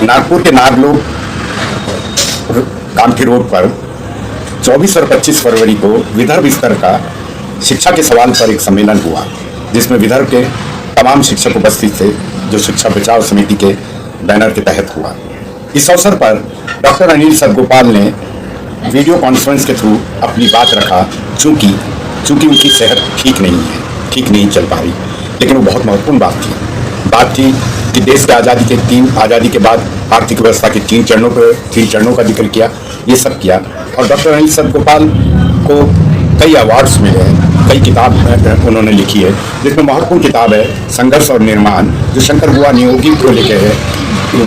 नागपुर के नागलोक कामठी रोड पर 24 और 25 फरवरी को विदर्भ स्तर का शिक्षा के सवाल पर एक सम्मेलन हुआ, जिसमें विदर्भ के तमाम शिक्षक उपस्थित थे, जो शिक्षा बचाओ समिति के बैनर के तहत हुआ। इस अवसर पर डॉक्टर अनिल सदगोपाल ने वीडियो कॉन्फ्रेंस के थ्रू अपनी बात रखा, चूंकि उनकी सेहत ठीक नहीं चल पा रही, लेकिन वो बहुत महत्वपूर्ण बात थी कि देश के आज़ादी के बाद आर्थिक व्यवस्था के तीन चरणों का जिक्र किया, ये सब किया। और डॉक्टर अनिल सदगोपाल को कई अवार्ड्स मिले हैं, कई किताब उन्होंने लिखी है, जिसमें महत्वपूर्ण किताब है संघर्ष और निर्माण, जो शंकर बुआ नियोगी को लेके है,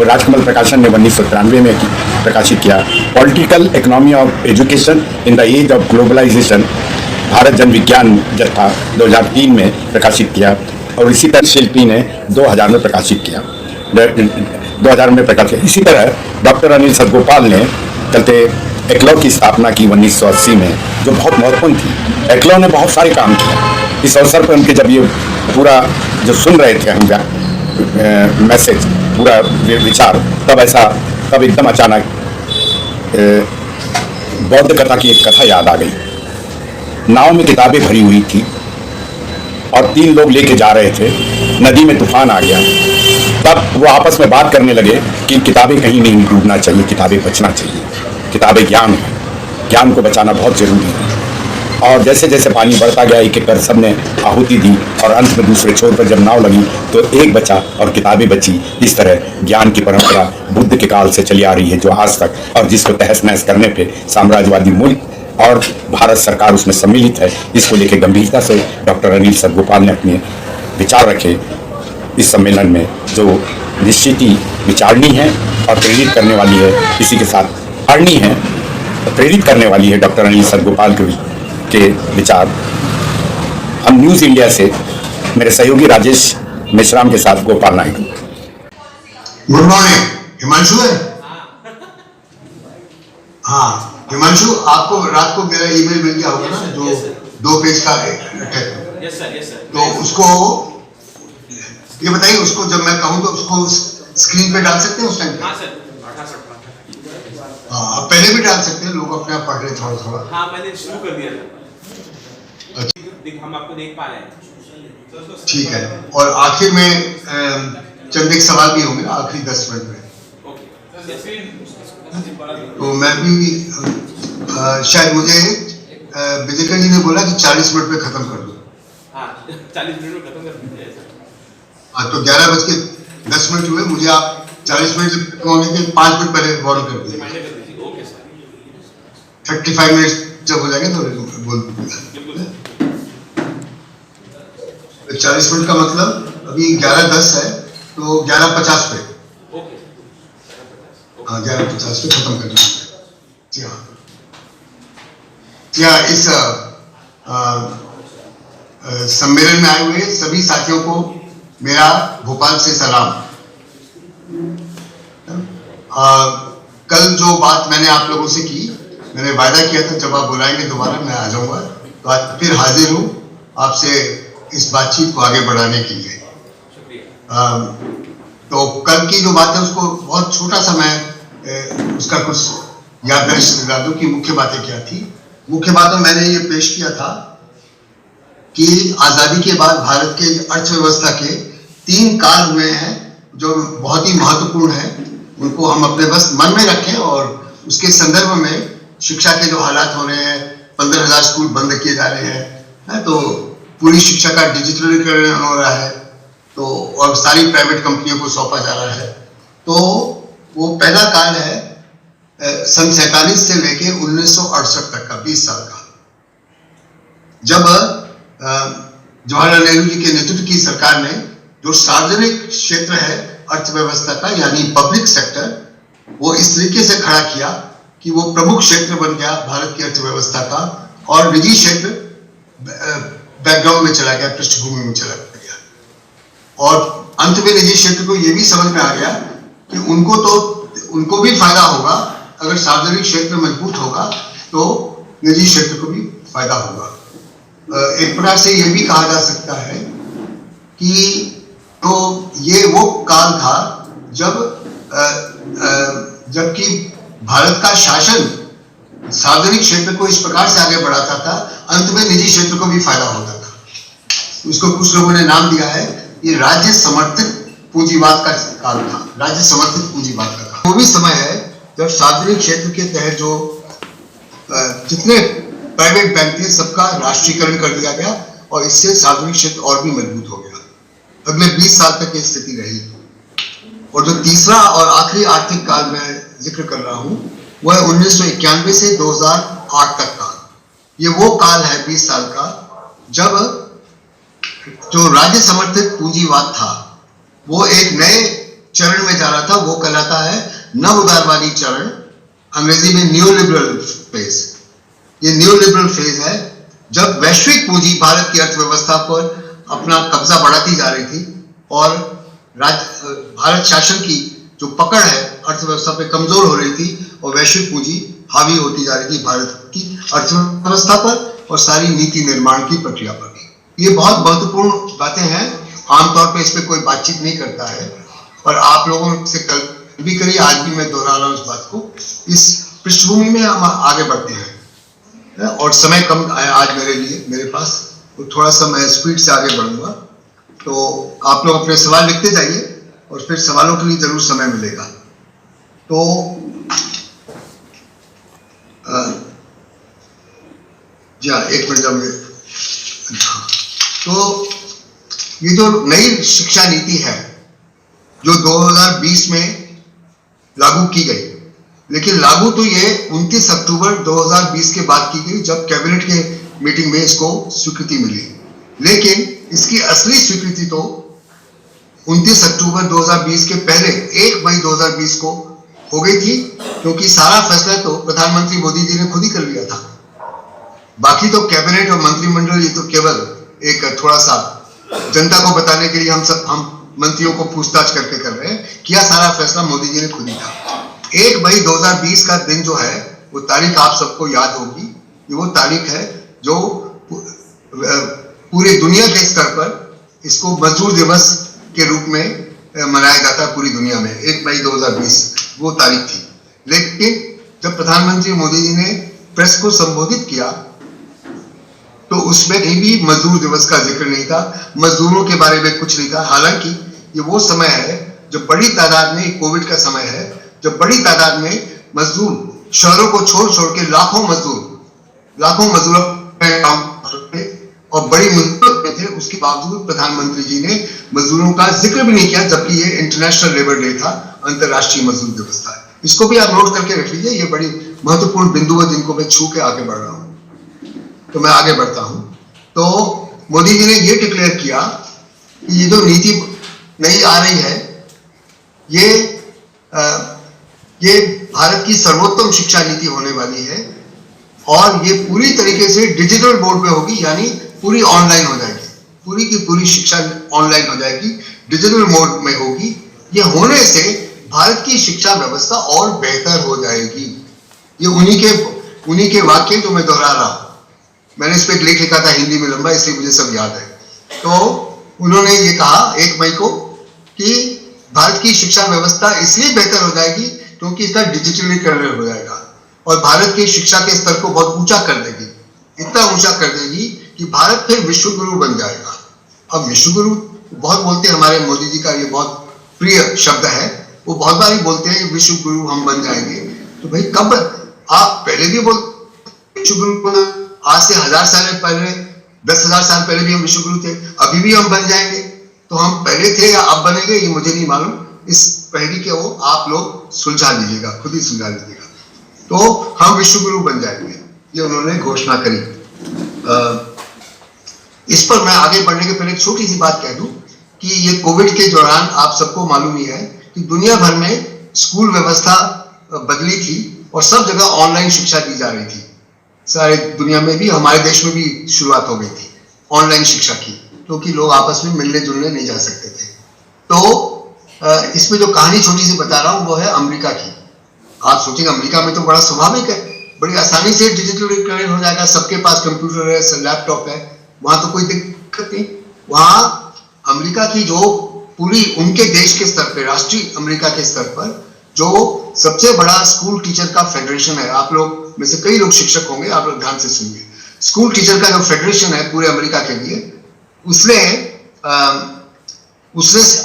राजकमल प्रकाशन ने 1993 में प्रकाशित किया। Political economy of education in the age of globalisation, Bharat Jan Vigyan जत्था 2003 में प्रकाशित किया। और इसी तरह शिल्पी ने 2000 में प्रकाशित किया। 2000 में प्रकाशित। इसी तरह डॉक्टर अनिल सदगोपाल ने चलते एक्लो की स्थापना की 1980 में, जो बहुत महत्वपूर्ण थी। एक्लो ने बहुत सारे काम किए। इस अवसर पर उनके जब ये पूरा जो सुन रहे थे हम मैसेज, पूरा विचार, तब एकदम अचानक बौद्ध कथा की एक कथा याद आ गई। नाव में किताबें भरी हुई थी और 3 लोग लेके जा रहे थे, नदी में तूफान आ गया। तब वो आपस में बात करने लगे कि किताबें कहीं नहीं डूबना चाहिए, किताबें बचना चाहिए, किताबें ज्ञान है, ज्ञान को बचाना बहुत जरूरी है। और जैसे जैसे पानी बढ़ता गया, एक एक कर सब ने आहुति दी, और अंत में दूसरे छोर पर जब नाव लगी तो एक बचा और किताबें बची। इस तरह ज्ञान की परंपरा बुद्ध के काल से चली आ रही है, जो आज तक, और जिसको तहस नहस करने पे साम्राज्यवादी मुल्क और भारत सरकार उसमें सम्मिलित है। इसको लेकर गंभीरता से डॉक्टर अनिल सदगोपाल ने अपने विचार रखे इस सम्मेलन में, जो निश्चित ही विचारणी है और प्रेरित करने वाली है। इसी के साथ पढ़नी है, प्रेरित करने वाली है डॉक्टर अनिल सदगोपाल के विचार। हम न्यूज़ इंडिया से मेरे सहयोगी राजेश मेश्राम के साथ गोपाल नायडू। Good morning. हिमांशु है? हाँ हिमांशु, आपको रात को मेरा ईमेल मिल गया होगा ना, जो 2 पेज का है। Yes sir. तो उसको ये बताइए, उसको जब मैं कहूँ तो उसको स्क्रीन पे डाल सकते हैं उस टाइम पे? हाँ सर। हाँ, पहले भी डाल सकते हैं, लोग अपने आप पढ़ रहे थोड़ा। हाँ, मैंने शुरू कर दिया था। अच्छा, हम आपको देख पा रहे हैं। ठीक है। और आखिर में चंद एक सवाल भी होंगे आखिरी 10 मिनट में। तो मैं भी शायद मुझे विजयकर जी ने बोला कि 40 मिनट में खत्म कर दो। हाँ, 40 मिनट में खत्म कर दीजिए। हाँ, तो 11:10 हुए, मुझे आप 40 मिनट होने के 5 मिनट पहले वार्न कर दीजिए। 35 मिनट जब हो जाएंगे तो बोल दीजिएगा। 40 मिनट का मतलब अभी 11:10 है, तो 11:50 पे, हाँ 11:50 पे खत्म करना है। इस सम्मेलन में आए हुए सभी साथियों को मेरा भोपाल से सलाम। कल जो बात मैंने आप लोगों से की, मैंने वायदा किया था जब आप बुलाएंगे दोबारा मैं आ जाऊंगा, तो आज फिर हाजिर हूँ आपसे इस बातचीत को आगे बढ़ाने के लिए। तो कल की जो बात है उसको बहुत छोटा सा मैं उसका कुछ याददाश्त दिला दूं कि मुख्य बातें क्या थी। मुख्य बातों मैंने ये पेश किया था कि आज़ादी के बाद भारत के अर्थव्यवस्था के 3 काल हुए हैं जो बहुत ही महत्वपूर्ण है। उनको हम अपने बस मन में रखें, और उसके संदर्भ में शिक्षा के जो हालात हो रहे हैं, 15,000 स्कूल बंद किए जा रहे हैं, तो पूरी शिक्षा का डिजिटलीकरण हो रहा है, तो और सारी प्राइवेट कंपनियों को सौंपा जा रहा है। तो वो पहला काल है सन 47 से लेके 1968 तक का 20 साल का, जब जवाहरलाल नेहरू जी के नेतृत्व की सरकार ने जो सार्वजनिक क्षेत्र है अर्थव्यवस्था का, यानी पब्लिक सेक्टर, वो इस तरीके से खड़ा किया कि वो प्रमुख क्षेत्र बन गया भारत की अर्थव्यवस्था का, और निजी क्षेत्र बैकग्राउंड में चला गया, पृष्ठभूमि में चला गया। और अंत में निजी क्षेत्र को ये भी समझ में आ गया कि उनको भी फायदा होगा, अगर सार्वजनिक क्षेत्र मजबूत होगा तो निजी क्षेत्र को भी फायदा होगा। एक प्रकार से यह भी कहा जा सकता है कि तो ये वो काल था जब जबकि भारत का शासन सार्वजनिक क्षेत्र को इस प्रकार से आगे बढ़ाता था, अंत में निजी क्षेत्र को भी फायदा होता था। उसको कुछ लोगों ने नाम दिया है, ये राज्य समर्थित पूंजीवाद का काल था, राज्य समर्थित पूंजीवाद का काल। वो भी समय है जब सार्वजनिक क्षेत्र के तहत जो जितने प्राइवेट बैंक थे सबका राष्ट्रीयकरण कर दिया गया और इससे सार्वजनिक क्षेत्र और भी मजबूत हो गया। अगले 20 साल तक ये स्थिति रही। और जो तीसरा और आखिरी आर्थिक काल में जिक्र कर रहा हूं वह 1991 से 2008 तक का। ये वो काल है 20 साल का जब जो राज्य समर्थित पूंजीवाद था वो एक नए चरण में जा रहा था। वो कहलाता है नव उदारवादी चरण, अंग्रेजी में न्यूलिबरल फेज। ये न्यूलिबरल फेज है जब वैश्विक पूंजी भारत की अर्थव्यवस्था पर अपना कब्जा बढ़ाती जा रही थी और भारत शासन की जो पकड़ है अर्थव्यवस्था पे कमजोर हो रही थी और वैश्विक पूंजी हावी होती जा रही थी भारत की अर्थव्यवस्था पर और सारी नीति निर्माण की प्रक्रिया पर भी। ये बहुत महत्वपूर्ण बातें हैं, आमतौर पे इस पे कोई बातचीत नहीं करता है और आप लोगों से कल भी करी, आज भी मैं दोहरा रहा हूं इस बात को। इस पृष्ठभूमि में हम आगे बढ़ते हैं और समय कम है आज मेरे लिए, मेरे पास तो थोड़ा सा मैं स्पीड से आगे बढ़ूंगा। तो आप लोग अपने सवाल लिखते जाइए और फिर सवालों के लिए जरूर समय मिलेगा। तो जी हाँ, एक मिनट जब तो ये जो नई शिक्षा नीति है जो 2020 में लागू की गई, लेकिन लागू तो ये 29 अक्टूबर 2020 के बाद की गई जब कैबिनेट के मीटिंग में इसको स्वीकृति मिली, लेकिन इसकी असली स्वीकृति तो 29 अक्टूबर 2020 के पहले 1 मई 2020 को हो गई थी, क्योंकि सारा फैसला तो प्रधानमंत्री मोदी जी ने खुद ही कर लिया था। बाकी तो कैबिनेट और मंत्रिमंडल ये तो केवल एक थोड़ा सा जनता को बताने के लिए हम मंत्रियों को पूछताछ करके कर रहे हैं, किया सारा फैसला मोदी जी ने खुद ही था। 1 मई 2020 का दिन जो है वो तारीख आप सबको याद होगी। ये वो तारीख है जो पूरी दुनिया के स्तर पर इसको मजदूर दिवस के रूप में मनाया जाता है पूरी दुनिया में। 1 मई 2020 वो तारीख थी, लेकिन जब प्रधानमंत्री मोदी जी ने प्रेस को संबोधित किया तो उसमें कहीं भी मजदूर दिवस का जिक्र नहीं था, मजदूरों के बारे में कुछ नहीं था। हालांकि ये वो समय है जब बड़ी तादाद में, कोविड का समय है जब बड़ी तादाद में मजदूर शहरों को छोड़ छोड़ के लाखों मजदूर और बड़ी मुसीबत में थे, उसके बावजूद प्रधानमंत्री जी ने मजदूरों का जिक्र भी नहीं किया, जबकि ये इंटरनेशनल लेबर डे था, अंतरराष्ट्रीय मजदूर दिवस था। इसको भी आप नोट करके रख लीजिए, ये बड़ी महत्वपूर्ण बिंदु है जिनको मैं छू के आगे बढ़ रहा हूं। तो मैं आगे बढ़ता हूं। तो मोदी जी ने ये डिक्लेयर किया कि ये जो नीति नई आ रही है ये भारत की सर्वोत्तम शिक्षा नीति होने वाली है और ये पूरी तरीके से डिजिटल बोर्ड पे होगी, यानी पूरी ऑनलाइन हो जाएगी, पूरी की पूरी शिक्षा ऑनलाइन हो जाएगी, डिजिटल मोड में होगी। ये होने से भारत की शिक्षा व्यवस्था और बेहतर हो जाएगी। ये उन्हीं के वाक्य जो मैं दोहरा रहा हूं, मैंने इस पे एक लेख लिखा था हिंदी में लंबा, इसलिए मुझे सब याद है। तो उन्होंने ये कहा 1 मई को कि भारत की शिक्षा व्यवस्था इसलिए बेहतर हो जाएगी क्योंकि इसका डिजिटलीकरण हो जाएगा और भारत की शिक्षा के स्तर को बहुत ऊंचा कर देगी, इतना ऊंचा कर देगी कि भारत फिर विश्व गुरु बन जाएगा। अब विश्व गुरु बहुत बोलते हैं, हमारे मोदी जी का ये बहुत प्रिय शब्द है, वो बहुत बार ही बोलते हैं कि विश्व गुरु हम बन जाएंगे। तो भाई कब? आप पहले भी बोलते विश्व गुरु, आज से 1000 साल पहले, 10,000 साल पहले भी हम विश्व गुरु थे, अभी भी हम बन जाएंगे। तो हम पहले थे या अब बनेंगे ये मुझे नहीं मालूम, इस पहेली के वो आप लोग सुलझा लीजिएगा, खुद ही सुलझा लीजिएगा। तो हम विश्व गुरु बन जाएंगे, ये उन्होंने घोषणा करी। इस पर मैं आगे बढ़ने के पहले एक छोटी सी बात कह दूं कि ये कोविड के दौरान आप सबको मालूम ही है कि दुनिया भर में स्कूल व्यवस्था बदली थी और सब जगह ऑनलाइन शिक्षा दी जा रही थी। सारे दुनिया में भी, हमारे देश में भी शुरुआत हो गई थी ऑनलाइन शिक्षा की, क्योंकि लोग आपस में मिलने जुलने नहीं जा सकते थे। तो इसमें जो कहानी छोटी सी बता रहा हूं वो है अमेरिका की। आप सोचेंगे अमेरिका में तो बड़ा स्वाभाविक है, बड़ी आसानी से डिजिटलीकरण हो जाएगा, सबके पास कंप्यूटर है, लैपटॉप है, वहां तो कोई दिक्कत नहीं। वहां अमेरिका की जो पूरी उनके देश के स्तर पर, राष्ट्रीय अमेरिका के स्तर पर जो सबसे बड़ा स्कूल टीचर का फेडरेशन है, आप लोग में से कई लोग शिक्षक होंगे, आप लोग ध्यान से सुनिए। स्कूल टीचर का जो फेडरेशन है पूरे अमेरिका के लिए, उसने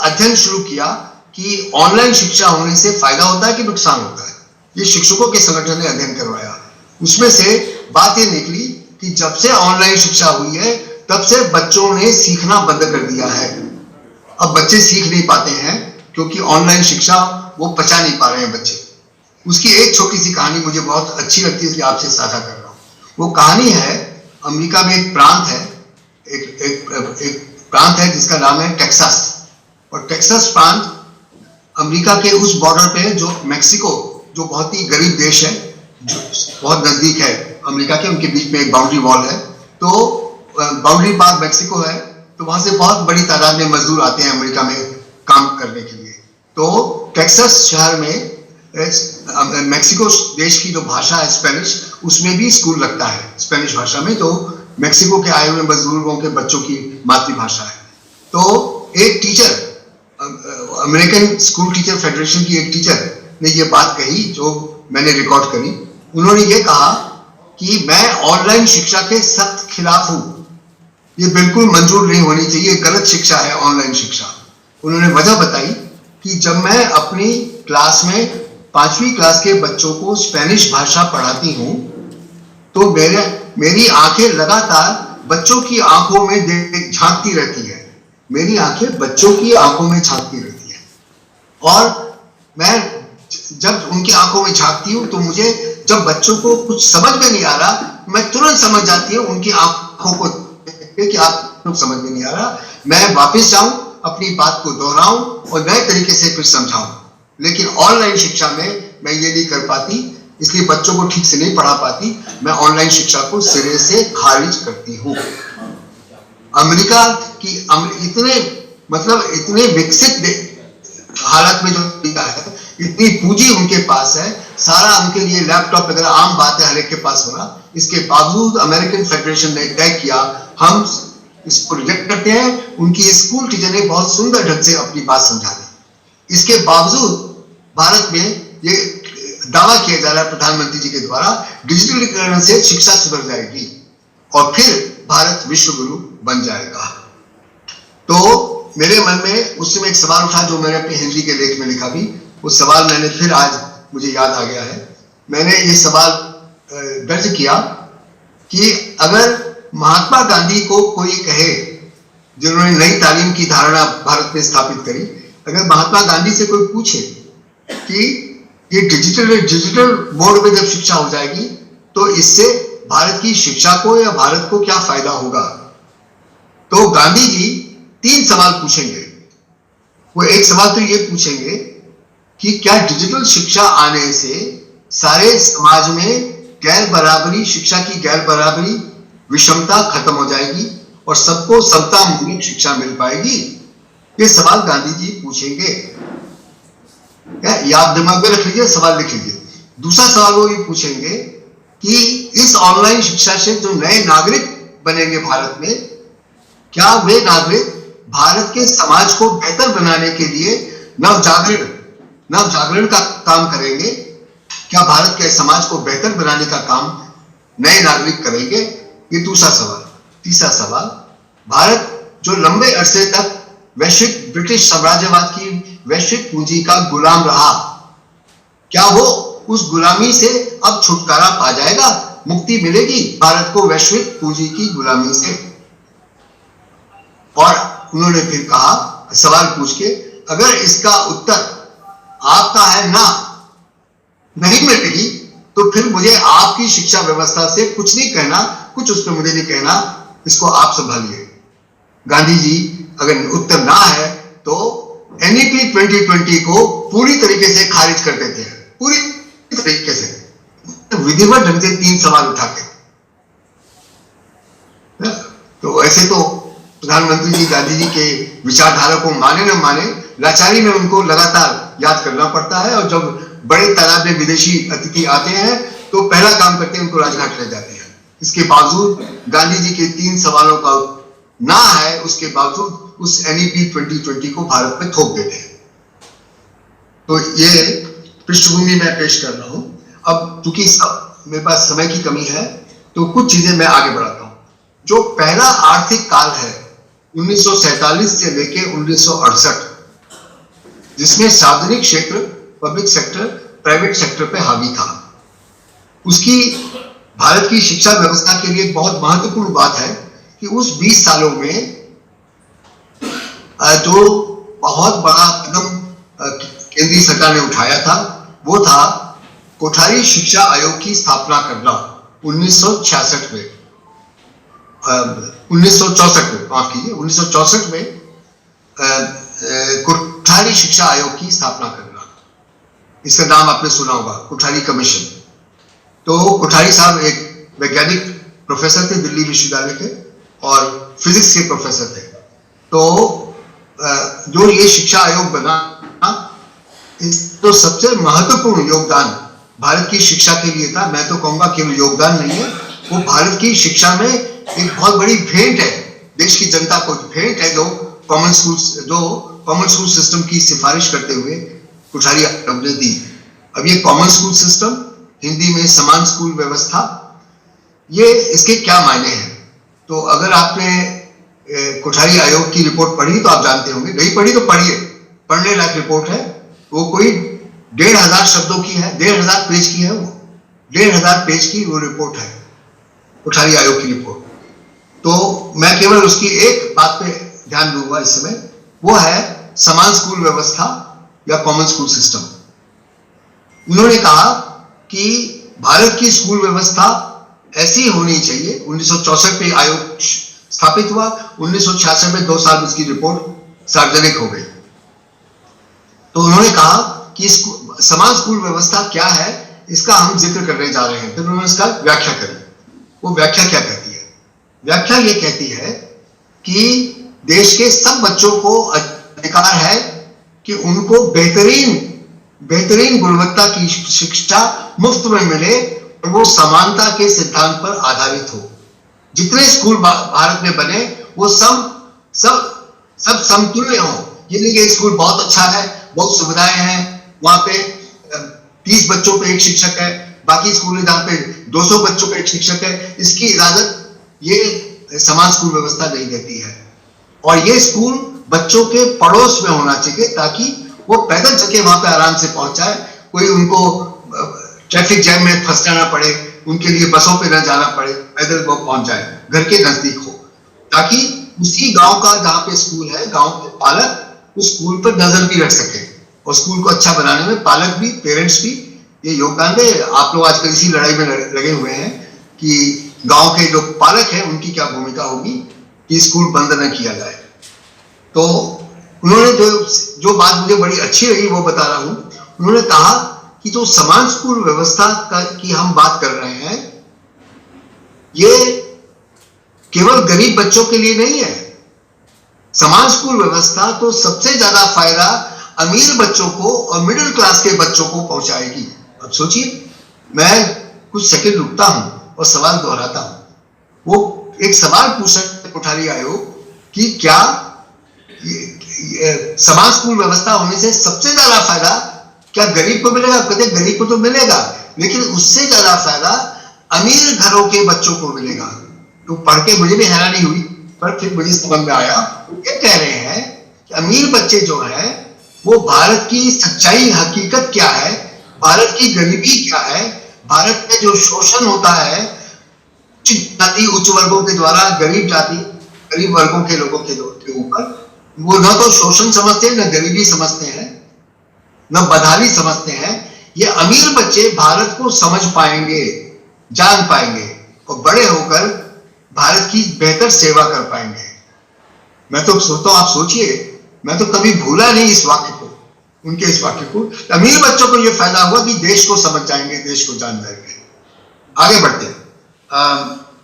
अध्ययन शुरू किया कि ऑनलाइन शिक्षा होने से फायदा होता है कि नुकसान होता है। ये शिक्षकों के संगठन ने अध्ययन करवाया। उसमें से बात ये निकली कि जब से ऑनलाइन शिक्षा हुई है तब से बच्चों ने सीखना बंद कर दिया है। अब बच्चे सीख नहीं पाते हैं क्योंकि ऑनलाइन शिक्षा वो पचा नहीं पा रहे हैं बच्चे। उसकी एक छोटी सी कहानी मुझे बहुत अच्छी लगती है, इसलिए आपसे साझा कर रहा हूँ। वो कहानी है, अमेरिका में एक प्रांत है, एक प्रांत है जिसका नाम है टेक्सास। और टेक्सास प्रांत अमेरिका के उस बॉर्डर पे जो मेक्सिको, जो बहुत ही गरीब देश है, जो बहुत नजदीक है अमेरिका के, उनके बीच में एक बाउंड्री वॉल है। तो बाउंड्री पार मेक्सिको है, तो वहां से बहुत बड़ी तादाद में मजदूर आते हैं अमेरिका में काम करने के लिए। तो टेक्सास शहर में मेक्सिको देश की जो भाषा है स्पेनिश, उसमें भी स्कूल लगता है स्पेनिश भाषा में, जो मेक्सिको के आए हुए मजदूरों के बच्चों की मातृभाषा है। तो एक teacher, American school teacher federation की एक टीचर ने ये बात कही जो मैंने रिकॉर्ड करी। उन्होंने ये कहा कि मैं ऑनलाइन शिक्षा के सख्त खिलाफ हूं, ये बिल्कुल मंजूर नहीं होनी चाहिए, गलत शिक्षा है ऑनलाइन शिक्षा। उन्होंने वजह बताई कि जब मैं अपनी क्लास में 5वीं क्लास के बच्चों को स्पेनिश भाषा पढ़ाती हूं तो मेरी आंखें लगातार बच्चों की आंखों में झांकती रहती है। मेरी आंखें बच्चों की आंखों में झांकती रहती है, और मैं जब उनकी आंखों में झांकती हूं तो मुझे जब बच्चों को कुछ समझ में नहीं आ रहा, मैं तुरंत समझ जाती हूँ उनकी आंखों को कि आप लोग समझ में नहीं आ रहा। मैं वापस जाऊं, अपनी बात को दोहराऊं और नए तरीके से फिर समझाऊं। लेकिन ऑनलाइन शिक्षा में मैं ये नहीं कर पाती, इसलिए बच्चों को ठीक से नहीं पढ़ा पाती। मैं ऑनलाइन शिक्षा को सिरे से खारिज करती हूँ। अमेरिका की इतने विकसित हालत में जो अमेरिका है, इतनी पूंजी उनके पास है, सारा उनके लिए लैपटॉप वगैरह आम बात है हर एक के पास होना। इसके बावजूद अमेरिकन फेडरेशन ने तय किया हम इसको रिजेक्ट करते हैं। उनकी स्कूल टीचर ने बहुत सुंदर ढंग से अपनी बात समझा दी। इसके बावजूद भारत में ये दावा किया जा रहा है प्रधानमंत्री जी के द्वारा, डिजिटलीकरण से शिक्षा सुधर जाएगी और फिर भारत विश्व गुरु बन जाएगा। तो मेरे मन में उस समय एक सवाल उठा जो मैंने अपने हिंदी के लेख में लिखा भी, वो सवाल मैंने फिर आज मुझे याद आ गया है। मैंने ये सवाल दर्ज किया कि अगर महात्मा गांधी को कोई कहे, जिन्होंने नई तालीम की धारणा भारत में स्थापित करी, अगर महात्मा गांधी से कोई पूछे कि ये डिजिटल मोड में जब शिक्षा हो जाएगी तो इससे भारत की शिक्षा को या भारत को क्या फायदा होगा, तो गांधी जी 3 सवाल पूछेंगे। वो एक सवाल तो ये पूछेंगे कि क्या डिजिटल शिक्षा आने से सारे समाज में गैर बराबरी, शिक्षा की गैर बराबरी, विषमता खत्म हो जाएगी और सबको समता मूलक शिक्षा मिल पाएगी। ये सवाल गांधी जी पूछेंगे। या आप दिमाग में रख लीजिए, सवाल लिख लीजिए। दूसरा सवाल वो ये पूछेंगे कि इस ऑनलाइन शिक्षा से जो नए नागरिक बनेंगे भारत में, क्या वे नागरिक भारत के समाज को बेहतर बनाने के लिए नवजागरण का काम करेंगे? क्या भारत के समाज को बेहतर बनाने का काम नए नागरिक करेंगे? ये दूसरा सवाल। तीसरा सवाल, भारत जो लंबे अरसे तक वैश्विक ब्रिटिश साम्राज्यवाद की वैश्विक पूंजी का गुलाम रहा, क्या वो उस गुलामी से अब छुटकारा पा जाएगा? मुक्ति मिलेगी भारत को वैश्विक पूंजी की गुलामी से? और उन्होंने फिर कहा सवाल पूछ के, अगर इसका उत्तर आपका है ना, नहीं मिलेगी, तो फिर मुझे आपकी शिक्षा व्यवस्था से कुछ नहीं कहना, कुछ उस पर मुझे नहीं कहना, इसको आप संभालिए। गांधी जी अगर उत्तर ना है तो एनईपी 2020 को पूरी तरीके से खारिज कर देते हैं, पूरी तरीके से, विधिवत ढंग से 3 सवाल उठा के। तो ऐसे तो प्रधानमंत्री जी गांधी जी के विचारधारा को माने न माने, लाचारी में उनको लगातार याद करना पड़ता है। और जब बड़े तादाद में विदेशी अतिथि आते हैं तो पहला काम करते हैं उनको राजघाट ले जाते हैं। इसके बावजूद गांधी जी के 3 सवालों का ना है, उसके बावजूद उस एनईपी 2020 को भारत में थोप देते हैं। तो ये पृष्ठभूमि मैं पेश कर रहा हूं। अब चूंकि मेरे पास समय की कमी है तो कुछ चीजें मैं आगे बढ़ाता हूं। जो पहला आर्थिक काल है 1947 से लेके 1968, जिसमें सार्वजनिक क्षेत्र, पब्लिक सेक्टर, प्राइवेट सेक्टर पे हावी था, उसकी भारत की शिक्षा व्यवस्था के लिए बहुत महत्वपूर्ण बात है कि उस 20 सालों में जो बहुत बड़ा कदम केंद्रीय सरकार ने उठाया था वो था कोठारी शिक्षा आयोग की स्थापना करना 1966 में, 1964 में, माफ कीजिए, 1964 में कोठारी शिक्षा आयोग की स्थापना करना। इसका नाम आपने सुना होगा, कोठारी कमीशन। तो कोठारी साहब एक वैज्ञानिक प्रोफेसर थे दिल्ली विश्वविद्यालय के और फिजिक्स के प्रोफेसर थे। तो जो ये शिक्षा आयोग बना, तो सबसे महत्वपूर्ण योगदान भारत की शिक्षा के लिए था। मैं तो कहूंगा केवल योगदान नहीं है, वो भारत की शिक्षा में एक बहुत बड़ी भेंट है, देश की जनता को भेंट है, जो कॉमन स्कूल सिस्टम की सिफारिश करते हुए कोठारी आयोग ने दी। अब ये कॉमन स्कूल सिस्टम, हिंदी में समान स्कूल व्यवस्था, ये इसके क्या मायने हैं? तो अगर आपने कोठारी आयोग की रिपोर्ट पढ़ी तो आप जानते होंगे, नहीं पढ़ी तो पढ़िए, पढ़ने लायक रिपोर्ट है। वो कोई 1500 शब्दों की है, 1500 पेज की है, वो 1500 पेज की वो रिपोर्ट है, कोठारी आयोग की रिपोर्ट। तो मैं केवल उसकी एक बात पे ध्यान दूंगा इस समय, वो है समान स्कूल व्यवस्था या कॉमन स्कूल सिस्टम। उन्होंने कहा कि भारत की स्कूल व्यवस्था ऐसी होनी चाहिए। 1964 में आयोग स्थापित हुआ, 1966 में 2 साल में इसकी रिपोर्ट सार्वजनिक हो गई। तो उन्होंने कहा कि समान स्कूल व्यवस्था क्या है, इसका हम जिक्र करने जा रहे हैं। फिर उन्होंने इसका व्याख्या करी। वो व्याख्या क्या कहती है? व्याख्या ये कहती है कि देश के सब बच्चों को अधिकार है कि उनको बेहतरीन गुणवत्ता की शिक्षा मुफ्त में मिले और वो समानता के सिद्धांत पर आधारित हो। जितने स्कूल भारत में बने वो सब समतुल्य हो। ये नहीं कि स्कूल बहुत अच्छा है, बहुत सुविधाएं हैं, वहां पे 30 बच्चों पे एक शिक्षक है, बाकी स्कूल में जहां पे 200 बच्चों पे एक शिक्षक है, इसकी इजाजत ये समान स्कूल व्यवस्था नहीं देती है। और ये स्कूल बच्चों के पड़ोस में होना चाहिए ताकि वो पैदल चल के वहां पे आराम से पहुंच जाए, कोई उनको ट्रैफिक जैम में फंसना ना पड़े, उनके लिए बसों पे ना जाना पड़े, पैदल वो पहुंच जाए, घर के नजदीक हो, ताकि उसी गांव का जहां पे स्कूल है, गांव के पालक उस स्कूल पर नजर भी रख सके और स्कूल को अच्छा बनाने में पालक भी, पेरेंट्स भी ये योगदान दे। आप लोग आजकल इसी लड़ाई में लगे हुए हैं कि गांव के जो पालक हैं उनकी क्या भूमिका होगी कि स्कूल बंद न किया जाए। तो उन्होंने जो बात मुझे बड़ी अच्छी लगी वो बता रहा हूं। उन्होंने कहा कि जो समान स्कूल व्यवस्था की हम बात कर रहे हैं, ये केवल गरीब बच्चों के लिए नहीं है। समान स्कूल व्यवस्था तो सबसे ज्यादा फायदा अमीर बच्चों को और मिडिल क्लास के बच्चों को पहुंचाएगी। अब सोचिए, मैं कुछ सेकंड रुकता हूं और सवाल दोहराता हूं। वो एक सवाल पूछ सकते कोठारी आयोग कि क्या समान स्कूल व्यवस्था होने से सबसे ज्यादा फायदा क्या गरीब को मिलेगा? कहते गरीब को तो मिलेगा, लेकिन उससे ज्यादा फायदा अमीर घरों के बच्चों को मिलेगा। तो पढ़ के मुझे भी हैरानी हुई, पर फिर मुझे समझ में आया। ये कह रहे हैं कि अमीर बच्चे जो हैं वो भारत की सच्चाई, हकीकत क्या है, भारत की गरीबी क्या है, भारत में जो शोषण होता है जाति उच्च वर्गों के द्वारा गरीब जाति, गरीब वर्गों के लोगों के ऊपर, वो न तो शोषण समझते हैं, न गरीबी समझते हैं, न बदहाली समझते हैं। ये अमीर बच्चे भारत को समझ पाएंगे, जान पाएंगे और बड़े होकर भारत की बेहतर सेवा कर पाएंगे। मैं तो सोचता हूं, आप सोचिए, मैं तो कभी भूला नहीं इस वाक्य को, उनके इस वाक्य को। अमीर बच्चों को यह फायदा हुआ कि देश को समझ जाएंगे, देश को जान जाएंगे। आगे बढ़ते हैं।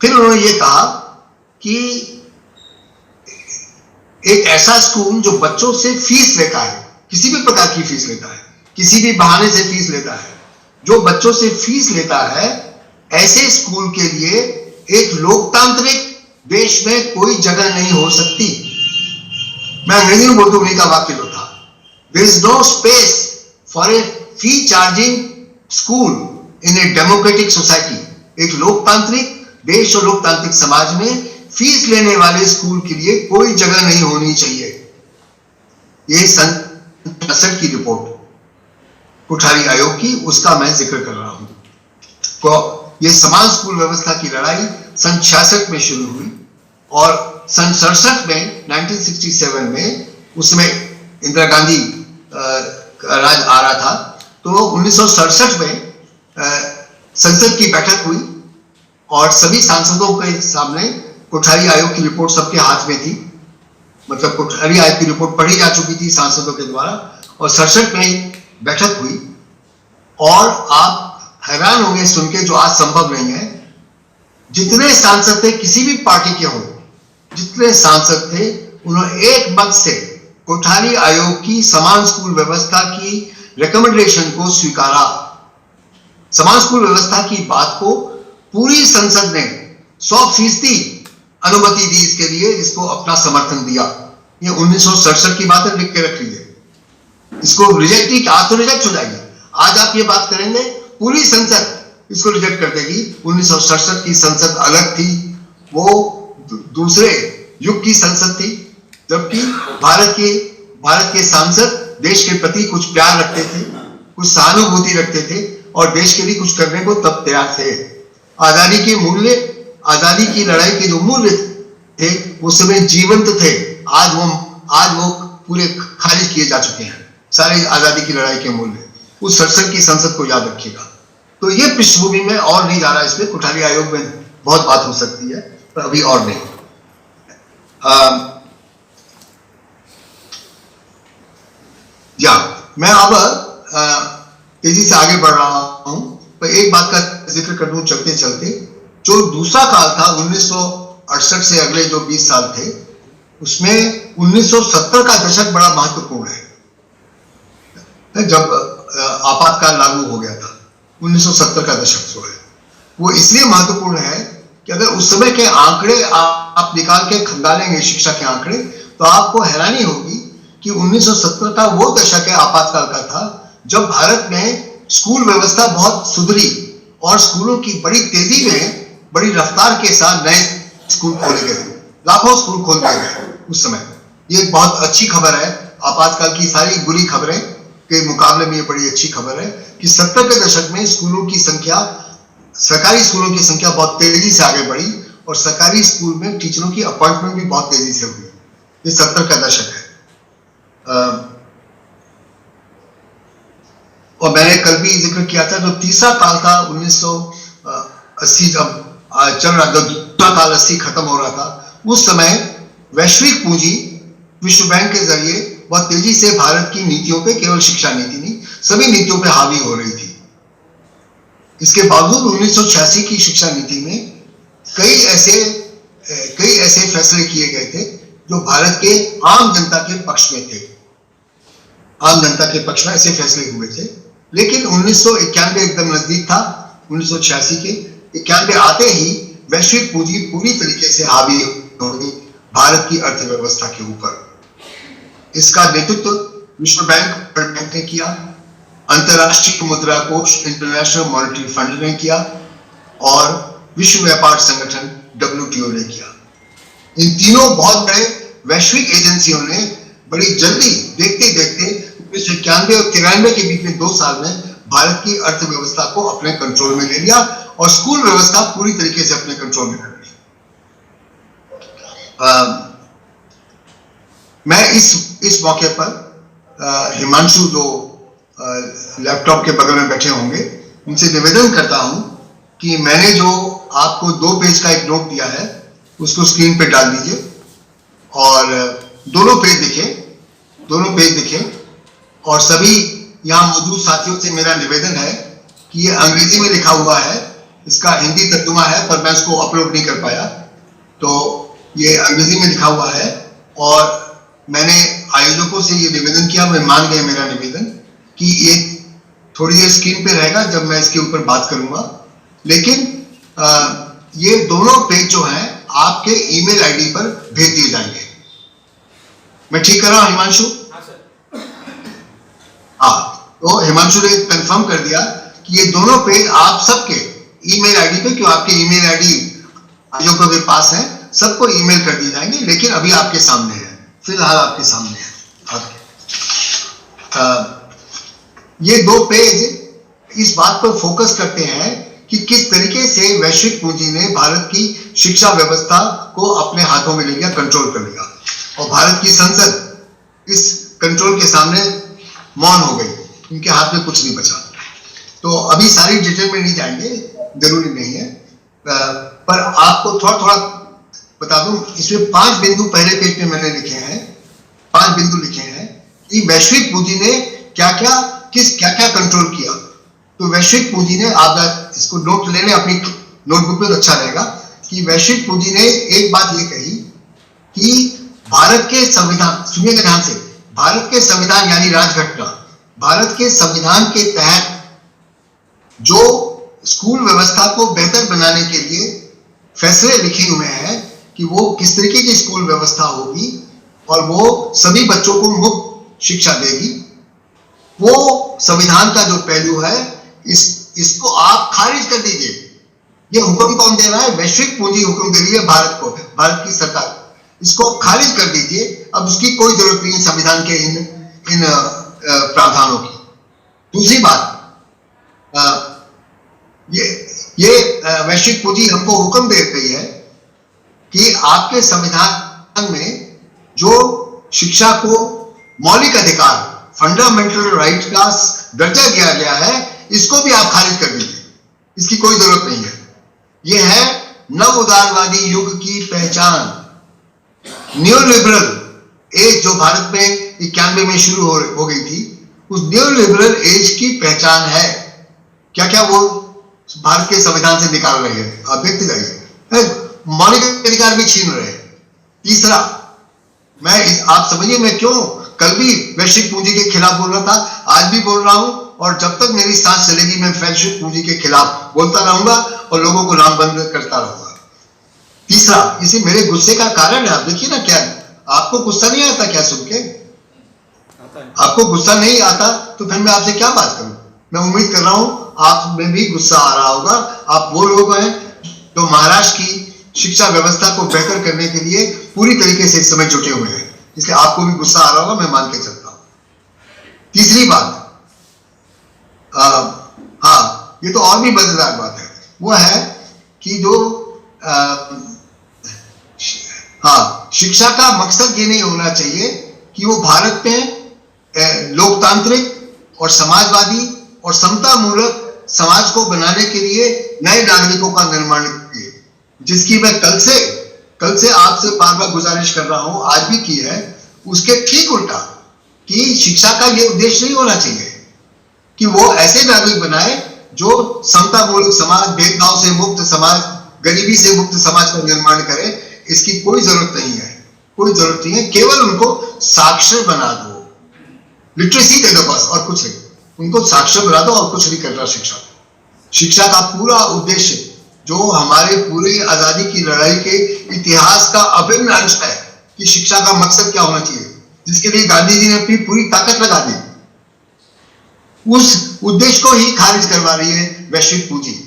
फिर उन्होंने ये कहा कि एक ऐसा स्कूल जो बच्चों से फीस लेता है, किसी भी प्रकार की फीस लेता है, किसी भी बहाने से फीस लेता है, जो बच्चों से फीस लेता है, ऐसे स्कूल के लिए एक लोकतांत्रिक देश में कोई जगह नहीं हो सकती। मैं अंग्रेजी में बोलता हूं, उन्हीं का वाक्य जो था, there is no space for a fee charging school in a democratic society. एक लोकतांत्रिक देश और लोकतांत्रिक समाज में फीस लेने वाले स्कूल के लिए कोई जगह नहीं होनी चाहिए। ये सन 1966 की रिपोर्ट कोठारी आयोग की, उसका मैं जिक्र कर रहा हूं। तो ये समान स्कूल व्यवस्था की लड़ाई सन 66 में शुरू हुई और सन 67 में 1967 में, उसमें इंदिरा गांधी राज आ रहा था, तो 1967 में संसद की बैठक हुई और सभी सांसदों के सामने कोठारी आयोग की रिपोर्ट सबके हाथ में थी। मतलब कोठारी आयोग की रिपोर्ट पढ़ी जा चुकी थी सांसदों के द्वारा और 67 में बैठक हुई। और आप हैरान होंगे सुन के, जो आज संभव नहीं है, जितने सांसद थे किसी भी पार्टी के हों, जितने सांसद थे, उन्होंने एक मत से कोठारी आयोग की समान स्कूल व्यवस्था की रिकमेंडेशन को स्वीकारा। समान स्कूल व्यवस्था की बात को पूरी संसद ने 100% अनुमति दी इसके लिए, इसको अपना समर्थन दिया। ये 1967 की बात है, लिख के रख लीजिए। इसको रिजेक्ट नहीं, आज तो रिजेक्ट हो जाएगी। आज आप ये बात करेंगे, पूरी संसद इसको रिजेक्ट कर देगी। 1967 की संसद अलग थी, वो दूसरे युग की संसद थी, जबकि भारत के सांसद देश के प्रति कुछ प्यार रखते थे, कुछ सहानुभूति रखते थे और देश के लिए कुछ करने को तब तैयार थे। आजादी के मूल्य, आजादी की लड़ाई के जो मूल्य थे उस समय जीवंत थे। आज वो पूरे खारिज किए जा चुके हैं, सारे आजादी की लड़ाई के मूल्य। उस 67 की संसद को याद रखिएगा। तो ये पृष्ठभूमि में और नहीं जा रहा, इसमें कोठारी आयोग में बहुत बात हो सकती है, पर अभी और नहीं। मैं अब तेजी से आगे बढ़ रहा हूं, पर एक बात का जिक्र कर दूं चलते चलते। जो दूसरा काल था 1968 से अगले जो 20 साल थे, उसमें 1970 का दशक बड़ा महत्वपूर्ण है। जब आपातकाल लागू हो गया था, 1970 का दशक जो है वो इसलिए महत्वपूर्ण है कि अगर उस समय के आंकड़े आप निकाल के खंगालेंगे, शिक्षा के आंकड़े, तो आपको हैरानी होगी कि 1970 का वो दशक है आपातकाल का था जब भारत में स्कूल व्यवस्था बहुत सुधरी और स्कूलों की बड़ी तेजी में, बड़ी रफ्तार के साथ नए स्कूल खोले गए। लाखों स्कूल खोल दिए गए उस समय। ये एक बहुत अच्छी खबर है। आपातकाल की सारी बुरी खबरें के मुकाबले में ये बड़ी अच्छी खबर है कि 70 के दशक में स्कूलों की संख्या, सरकारी स्कूलों की संख्या बहुत तेजी से आगे बढ़ी और सरकारी स्कूल में टीचरों की अपॉइंटमेंट भी बहुत तेजी से हुई। ये 70 का दशक है। और मैंने कल भी जिक्र किया था, जो तीसरा काल था 1980, जब चल रहा, जब दूसरा काल 80 खत्म हो रहा था, उस समय वैश्विक पूंजी विश्व बैंक के जरिए बहुत तेजी से भारत की नीतियों पे, केवल शिक्षा नीति नहीं, सभी नीतियों पे हावी हो रही थी। इसके बावजूद 1986 की शिक्षा नीति में कई ऐसे फैसले किए गए थे जो भारत के आम जनता के पक्ष में थे। आम जनता के पक्ष में ऐसे फैसले हुए थे। लेकिन 1991 एकदम नजदीक था, 1986 के 91 आते ही वैश्विक पूंजी पूरी तरीके से हावी हो गई भारत की अर्थव्यवस्था के ऊपर। इसका नेतृत्व विश्व बैंक ने किया, अंतर्राष्ट्रीय मुद्रा कोष इंटरनेशनल मॉनेटरी फंड ने किया और विश्व व्यापार संगठन WTO ने किया। इन तीनों बहुत बड़े वैश्विक एजेंसियों ने बड़ी जल्दी, देखते देखते 1991 और 93 के बीच में 2 साल में भारत की अर्थव्यवस्था को अपने कंट्रोल में ले लिया और स्कूल व्यवस्था पूरी तरीके से अपने कंट्रोल में कर ली। मैं इस मौके पर हिमांशु, जो लैपटॉप के बगल में बैठे होंगे, उनसे निवेदन करता हूं कि मैंने जो आपको 2 पेज का एक नोट दिया है उसको स्क्रीन पे डाल दीजिए और दोनों पेज दिखे और सभी यहाँ मौजूद साथियों से मेरा निवेदन है कि ये अंग्रेजी में लिखा हुआ है, इसका हिंदी तर्जुमा है पर मैं इसको अपलोड नहीं कर पाया, तो ये अंग्रेजी में लिखा हुआ है और मैंने आयोजकों से ये निवेदन किया, वे मान गए मेरा निवेदन कि ये थोड़ी देर स्क्रीन पे रहेगा जब मैं इसके ऊपर बात करूंगा। लेकिन ये दोनों पेज जो हैं आपके ईमेल आईडी पर भेज दिए जाएंगे। मैं ठीक कर रहा हूं हिमांशु? हाँ, तो हिमांशु ने कंफर्म कर दिया कि ये दोनों पेज आप सबके ईमेल आईडी पे, क्यों आपके ईमेल आईडी आयोजकों के पास है, सबको ईमेल कर दिए जाएंगे, लेकिन अभी आपके सामने है, फिलहाल आपके सामने है। ये दो पेज इस बात पर फोकस करते हैं कि किस तरीके से वैश्विक पूंजी ने भारत की शिक्षा व्यवस्था को अपने हाथों में ले लिया, कंट्रोल कर लिया, और भारत की संसद इस कंट्रोल के सामने मौन हो गई, उनके हाथ में कुछ नहीं बचा। तो अभी सारी डिटेल में नहीं जाएंगे, जरूरी नहीं है, पर आपको थोड़ा थोड़ा बता दूं। इसमें 5 बिंदु पहले पेज पे मैंने लिखे हैं, 5 बिंदु लिखे हैं कि वैश्विक पूंजी ने क्या क्या कंट्रोल किया। तो वैश्विक पूंजी ने, आप इसको नोट ले लें अपनी नोटबुक में तो अच्छा रहेगा, कि वैश्विक पूंजी ने एक बात ये कही कि भारत के संविधान, सुनिएगा ध्यान से, भारत के संविधान यानी राजघटना, भारत के संविधान के तहत जो स्कूल व्यवस्था को बेहतर बनाने के लिए फैसले लिखे हुए हैं कि वो किस तरीके की स्कूल व्यवस्था होगी और वो सभी बच्चों को मुफ्त शिक्षा देगी, वो संविधान का जो पहलू है इसको आप खारिज कर दीजिए। ये हुक्म कौन दे रहा है? वैश्विक पूंजी हुक्म दे रही है भारत को, भारत की सरकार। इसको खारिज कर दीजिए, अब उसकी कोई जरूरत नहीं है संविधान के इन प्रावधानों की। दूसरी बात, ये वैश्विक पूंजी हमको हुक्म दे रही है कि आपके संविधान में जो शिक्षा को मौलिक अधिकार, फंडामेंटल राइट का दर्जा दिया गया है, इसको भी आप खारिज कर दीजिए, इसकी कोई जरूरत नहीं है। यह है नव उदारवादी युग की पहचान। न्यू लिबरल एज जो भारत में 91 में शुरू हो गई थी, उस न्यू लिबरल एज की पहचान है। क्या क्या वो भारत के संविधान से निकाल रहे हैं, आप देखते जाइए, मौलिक अधिकार भी छीन रहे हैं। तीसरा, आप समझिए मैं क्यों कल भी वैश्विक पूंजी के खिलाफ बोल रहा था, आज भी बोल रहा हूं, और जब तक मेरी सांस चलेगी मैं वैश्विक पूंजी के खिलाफ बोलता रहूंगा और लोगों को लामबंद करता रहूंगा। तीसरा, इसे मेरे गुस्से का कारण है, आप देखिए ना, क्या आपको गुस्सा नहीं आता क्या सुन के? आपको गुस्सा नहीं आता तो फिर मैं आपसे क्या बात करूं? मैं उम्मीद कर रहा हूं आप में भी गुस्सा आ रहा होगा। आप वो लोग हैं जो महाराष्ट्र की शिक्षा व्यवस्था को बेहतर करने के लिए पूरी तरीके से इस समय जुटे हुए हैं, इसलिए आपको भी गुस्सा आ रहा होगा, मैं मान के चलता हूं। तीसरी बात, हाँ, ये तो और भी मजेदार बात है, वो है कि जो शिक्षा का मकसद ये नहीं होना चाहिए कि वो भारत में लोकतांत्रिक और समाजवादी और समता मूलक समाज को बनाने के लिए नए नागरिकों का निर्माण किए, जिसकी मैं कल से आपसे बार बार गुजारिश कर रहा हूं, आज भी की है। उसके ठीक उल्टा कि शिक्षा का ये उद्देश्य नहीं होना चाहिए कि वो ऐसे नागरिक बनाए जो समता मूलक समाज, भेदभाव से मुक्त समाज, गरीबी से मुक्त समाज का निर्माण करे। इसकी कोई जरूरत नहीं है, कोई जरूरत नहीं है, केवल उनको साक्षर बना दो, लिटरेसी दे दो बस, और कुछ नहीं। उनको साक्षर बना दो और कुछ नहीं कर रहा शिक्षा का पूरा उद्देश्य, जो हमारे पूरे आजादी की लड़ाई के इतिहास का अभिन्न अंश है कि शिक्षा का मकसद क्या होना चाहिए, जिसके लिए गांधी जी ने अपनी पूरी ताकत लगा दी, उस उद्देश्य को ही खारिज करवा रही है वैश्विक पूंजी।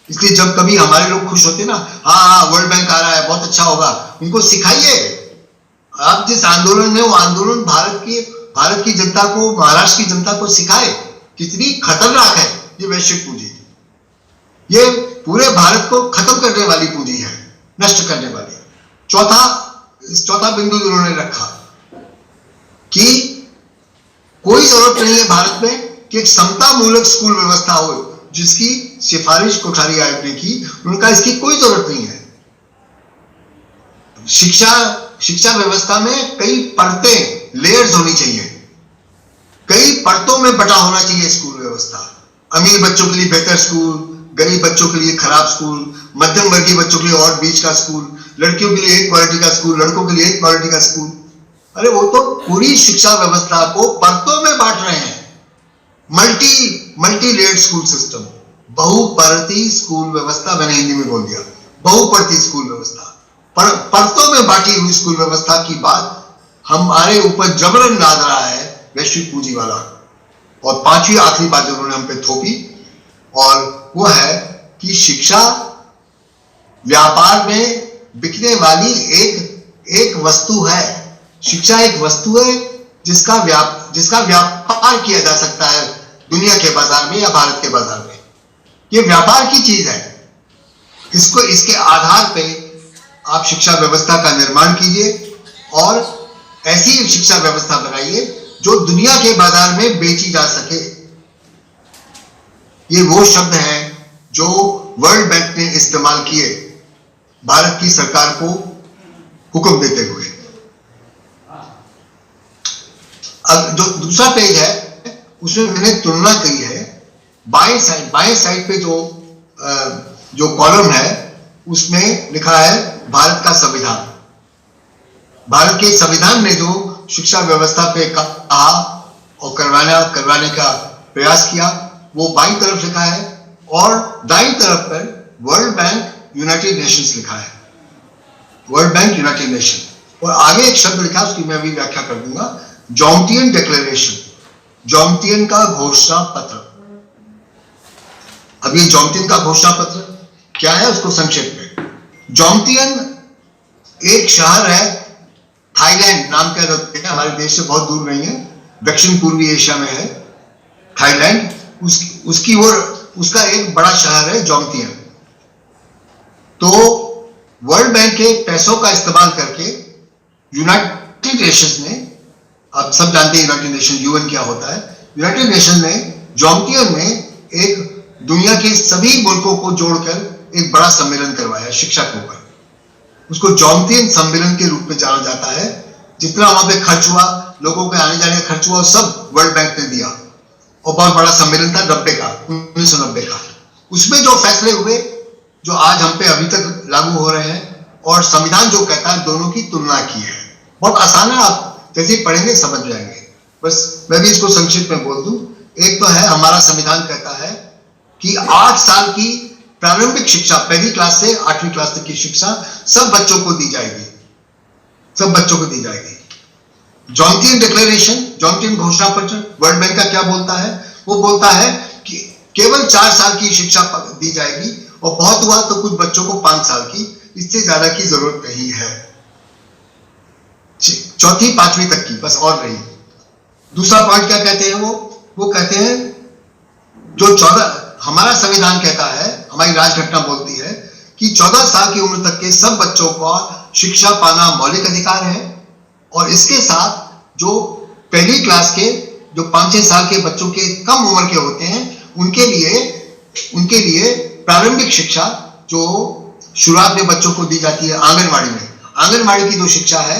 इसलिए जब कभी हमारे लोग खुश होते ना, हाँ वर्ल्ड बैंक आ रहा है, बहुत अच्छा होगा, उनको सिखाइए। आप जिस आंदोलन में, वो आंदोलन भारत की जनता को, महाराष्ट्र की जनता को सिखाए कितनी खतरनाक है ये वैश्विक पूंजी। ये पूरे भारत को खत्म करने वाली पूंजी है, नष्ट करने वाली। चौथा बिंदु उन्होंने रखा कि कोई जरूरत नहीं है भारत में कि एक समता मूलक स्कूल व्यवस्था हो, जिसकी सिफारिश कोठारी आयोग ने की। उनका इसकी कोई जरूरत नहीं है। शिक्षा व्यवस्था में कई परतें, लेयर्स होनी चाहिए, कई परतों में बटा होना चाहिए स्कूल व्यवस्था। अमीर बच्चों के लिए बेहतर स्कूल, गरीब बच्चों के लिए खराब स्कूल, मध्यम वर्गीय बच्चों के लिए और बीच का स्कूल, लड़कियों के लिए एक क्वालिटी का स्कूल, लड़कों के लिए एक क्वालिटी का स्कूल। अरे वो तो पूरी शिक्षा व्यवस्था को परतों में बांट रहे हैं। मल्टी लेयर्ड स्कूल सिस्टम, बहुपरती स्कूल व्यवस्था, मैंने हिंदी में बोल दिया, बहुपरती स्कूल व्यवस्था, परतों में बांटी हुई स्कूल व्यवस्था की बात हमारे ऊपर जबरन लाद रहा है वैश्विक पूंजी वाला। और पांचवी आखिरी बात जो उन्होंने हम पे थोपी, और वो है कि शिक्षा व्यापार में बिकने वाली एक वस्तु है। शिक्षा एक वस्तु है जिसका व्यापार किया जा सकता है दुनिया के बाजार में या भारत के बाजार में। ये व्यापार की चीज है। इसके आधार पे आप शिक्षा व्यवस्था का निर्माण कीजिए और ऐसी शिक्षा व्यवस्था बनाइए जो दुनिया के बाजार में बेची जा सके। ये वो शब्द हैं जो वर्ल्ड बैंक ने इस्तेमाल किए भारत की सरकार को हुक्म देते हुए। अब जो दूसरा पेज है उसमें मैंने तुलना की है। बाएं साइड पे जो कॉलम है उसमें लिखा है भारत का संविधान। भारत के संविधान ने जो शिक्षा व्यवस्था पे कहा और करवाने का प्रयास किया वो बाईं तरफ लिखा है, और दाईं तरफ पर वर्ल्ड बैंक यूनाइटेड नेशंस लिखा है। वर्ल्ड बैंक यूनाइटेड नेशन, और आगे एक शब्द लिखा है उसकी मैं अभी व्याख्या कर दूंगा, जॉमटियन डिक्लेरेशन, जॉमटियन का घोषणा पत्र। अब ये जॉमटियन का घोषणा पत्र क्या है उसको संक्षेप में। जॉमटियन एक शहर है, थाईलैंड नाम का है, हमारे देश से बहुत दूर नहीं है, दक्षिण पूर्वी एशिया में है थाईलैंड। उसका एक बड़ा शहर है जॉमटियन। तो वर्ल्ड बैंक के पैसों का इस्तेमाल करके यूनाइटेड नेशंस ने, आप सब जानते हैं यूनाइटेड नेशन यूएन क्या होता है, यूनाइटेड नेशन ने जॉमटियन में एक दुनिया के सभी मुल्कों को जोड़कर एक बड़ा सम्मेलन करवाया शिक्षा के ऊपर। उसको जॉमटियन सम्मेलन के रूप में जाना जाता है। जितना वहां पे खर्च हुआ, लोगों के आने जाने का खर्च हुआ, सब वर्ल्ड बैंक ने दिया, और बहुत बड़ा सम्मेलन था 1990 का। उसमें जो फैसले हुए जो आज हम पे अभी तक लागू हो रहे हैं, और संविधान जो कहता है, दोनों की तुलना की है। बहुत आसान है, आप जैसे पढ़ेंगे समझ जाएंगे। बस मैं भी इसको संक्षिप्त में बोल दूं। एक तो है हमारा संविधान कहता है कि 8 साल की प्रारंभिक शिक्षा, पहली क्लास से 8वीं क्लास तक की शिक्षा सब बच्चों को दी जाएगी, सब बच्चों को दी जाएगी। जॉमटियन डिक्लेरेशन, जॉमटियन घोषणा पत्र वर्ल्ड बैंक का क्या बोलता है? वो बोलता है कि केवल 4 साल की शिक्षा दी जाएगी, और बहुत हुआ तो कुछ बच्चों को 5 साल की, इससे ज्यादा की जरूरत नहीं है। 4वीं 5वीं तक की बस, और नहीं। दूसरा पॉइंट क्या कहते हैं वो कहते हैं जो 14 हमारा संविधान कहता है, हमारी राजघटना बोलती है कि 14 साल की उम्र तक के सब बच्चों को शिक्षा पाना मौलिक अधिकार है, और इसके साथ जो पहली क्लास के जो 5-6 साल के बच्चों के कम उम्र के होते हैं उनके लिए प्रारंभिक शिक्षा जो शुरुआत में बच्चों को दी जाती है आंगनवाड़ी में, आंगनवाड़ी की जो शिक्षा है,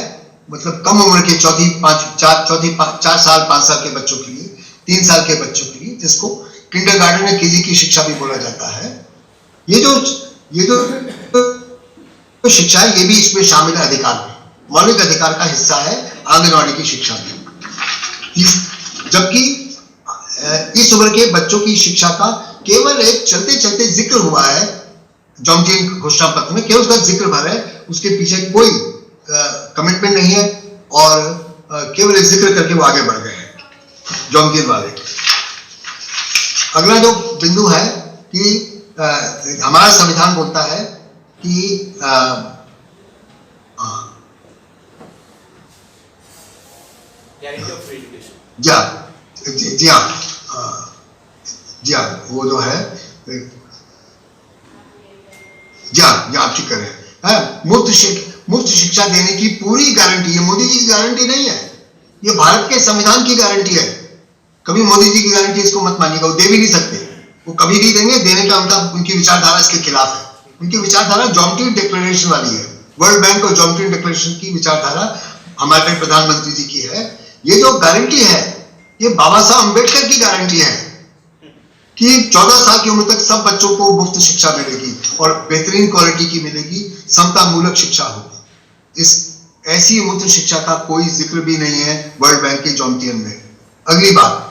मतलब कम उम्र के 4 साल 5 साल के बच्चों के लिए, 3 साल के बच्चों के लिए, जिसको किंडरगार्टन में केजी की शिक्षा भी बोला जाता है। ये जो शिक्षा है, ये भी इसमें शामिल है अधिकार में, मौलिक अधिकार का हिस्सा है आंगनवाड़ी की शिक्षा भी। जबकि इस उम्र के बच्चों की शिक्षा का केवल एक चलते चलते जिक्र हुआ है जॉमटियन घोषणा पत्र में, केवल उसका जिक्र भर है, उसके पीछे कोई कमिटमेंट नहीं है, और केवल जिक्र करके वो आगे बढ़ गए हैं जॉमटियन वाले। अगला जो बिंदु है कि हमारा संविधान बोलता है कि जी हाँ, वो जो है आप ठीक कर रहे हैं। मुफ्त शिक्षा देने की पूरी गारंटी, ये मोदी जी की गारंटी नहीं है, ये भारत के संविधान की गारंटी है। कभी मोदी जी की गारंटी इसको मत मानिएगा, वो दे भी नहीं सकते, वो कभी नहीं देंगे। देने का मतलब उनकी विचारधारा इसके खिलाफ है। उनकी विचारधारा जॉमटियन डिक्लेरेशन वाली है। वर्ल्ड बैंक और जॉमटियन डिक्लेरेशन की विचारधारा हमारे प्रधानमंत्री जी की है। ये जो गारंटी है, ये बाबा साहब अम्बेडकर की गारंटी है कि 14 साल की उम्र तक सब बच्चों को मुफ्त शिक्षा मिलेगी, और बेहतरीन क्वालिटी की मिलेगी, समतामूलक शिक्षा होगी। इस ऐसी मुफ्त शिक्षा का कोई जिक्र भी नहीं है वर्ल्ड बैंक के जॉमटियन में। अगली बात,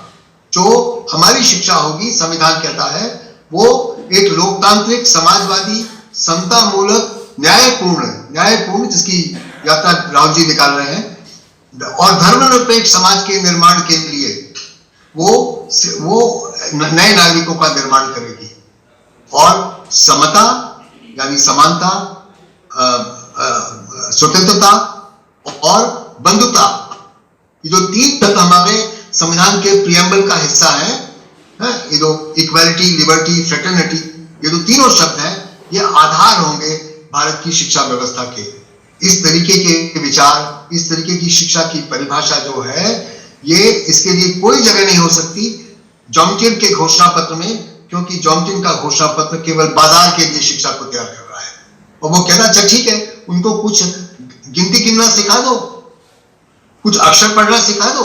जो हमारी शिक्षा होगी, संविधान कहता है, वो एक लोकतांत्रिक, समाजवादी, समतामूलक, न्यायपूर्ण, जिसकी यात्रा राहुल जी निकाल रहे हैं, और धर्मनिरपेक्ष समाज के निर्माण के लिए वो नए नागरिकों का निर्माण करेगी। और समता यानी समानता, स्वतंत्रता और बंधुता, ये जो 3 तत्व हमारे संविधान के प्रियम्बल का हिस्सा है, ये जो इक्वालिटी, लिबर्टी, फ्रेटर्निटी, ये जो तीनों शब्द हैं, ये आधार होंगे भारत की शिक्षा व्यवस्था के। इस तरीके के विचार, इस तरीके की शिक्षा की परिभाषा जो है, ये इसके लिए कोई जगह नहीं हो सकती जॉमटिन के घोषणा पत्र में, क्योंकि जॉमटिन का घोषणा पत्र केवल बाजार के लिए शिक्षा को तैयार कर रहा है। और वो कहता अच्छा ठीक है, उनको कुछ गिनती गिनना सिखा दो, कुछ अक्षर पढ़ना सिखा दो,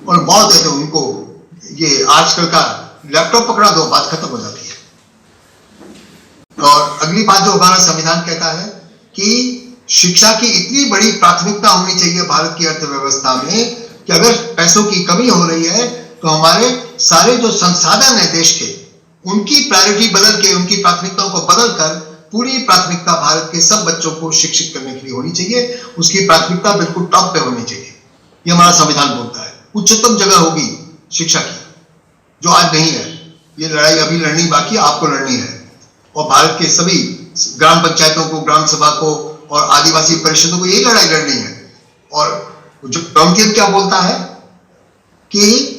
और बहुत है तो उनको ये आजकल का लैपटॉप पकड़ा दो, बात खत्म हो जाती है। और अगली बात जो हमारा संविधान कहता है कि शिक्षा की इतनी बड़ी प्राथमिकता होनी चाहिए भारत की अर्थव्यवस्था में कि अगर पैसों की कमी हो रही है तो हमारे सारे जो संसाधन है देश के, उनकी प्रायोरिटी बदल के, उनकी प्राथमिकताओं को बदल कर पूरी प्राथमिकता भारत के सब बच्चों को शिक्षित करने के लिए होनी चाहिए। उसकी प्राथमिकता बिल्कुल टॉप पे होनी चाहिए, ये हमारा संविधान बोलता है। उच्चतम जगह होगी शिक्षा की, जो आज नहीं है। ये लड़ाई अभी लड़नी बाकी, आपको लड़नी है। और भारत के सभी ग्राम पंचायतों को, ग्राम सभा को और आदिवासी परिषदों को यही लड़ाई लड़नी है। और जो जॉमटिन क्या बोलता है कि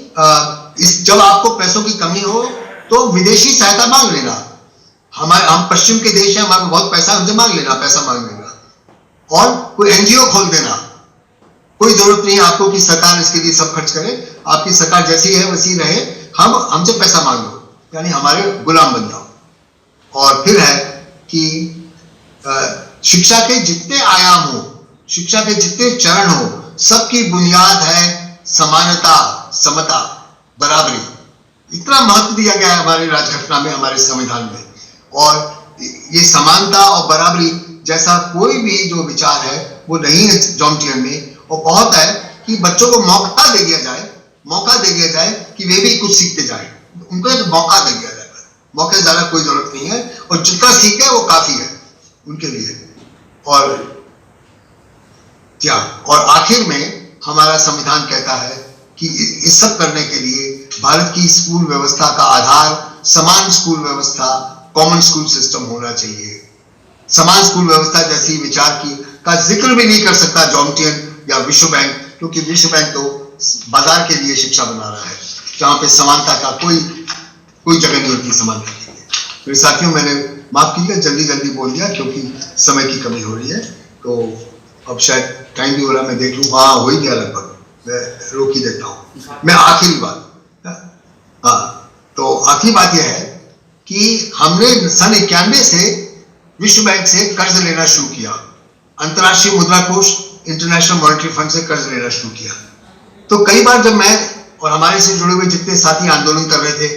जब आपको पैसों की कमी हो तो विदेशी सहायता मांग लेना। हम पश्चिम के देश हैं, हमारे बहुत पैसा, हमसे मांग लेना, पैसा मांग लेना, और कोई एनजीओ खोल देना। कोई जरूरत नहीं है आपको कि सरकार इसके लिए सब खर्च करे, आपकी सरकार जैसी है वैसी रहे, हमसे पैसा मांग लो, यानी हमारे गुलाम बन जाओ। और फिर है कि शिक्षा के जितने आयाम हो, शिक्षा के जितने चरण हो, सबकी बुनियाद है समानता, समता, बराबरी। इतना महत्व दिया गया है हमारी राजघटना में, हमारे संविधान में। और ये समानता और बराबरी जैसा कोई भी जो विचार है वो नहीं है जॉमटिन में। और बहुत है कि बच्चों को मौका दे दिया जाए कि वे भी कुछ सीखते जाए, उनको एक मौका दे दिया जाए। मौके से ज्यादा कोई जरूरत नहीं है, और जितना सीखे वो काफी है उनके लिए। और आखिर में हमारा संविधान कहता है कि इस सब करने के लिए भारत की स्कूल व्यवस्था का आधार समान स्कूल व्यवस्था, कॉमन स्कूल सिस्टम होना चाहिए। समान स्कूल व्यवस्था जैसी विचार का जिक्र भी नहीं कर सकता जॉमटिन या विश्व बैंक, क्योंकि विश्व बैंक तो बाजार के लिए शिक्षा बना रहा है, जहां पे समानता का कोई जगह नहीं होती समानता के लिए। मेरे साथियों, मैंने माफ कीजिएगा, जल्दी बोल दिया क्योंकि समय की कमी हो रही है। तो अब शायद टाइम भी हो रहा, मैं देख लूँ, हाँ हो ही गया लगभग, मैं रोक ही देता हूँ। मैं आखिरी बात यह है कि हमने सन 91 से विश्व बैंक से कर्ज लेना शुरू किया, अंतर्राष्ट्रीय मुद्रा कोष, इंटरनेशनल मॉनेटरी फंड से कर्ज लेना शुरू किया। तो कई बार जब मैं और हमारे से जुड़े हुए जितने साथी आंदोलन कर रहे थे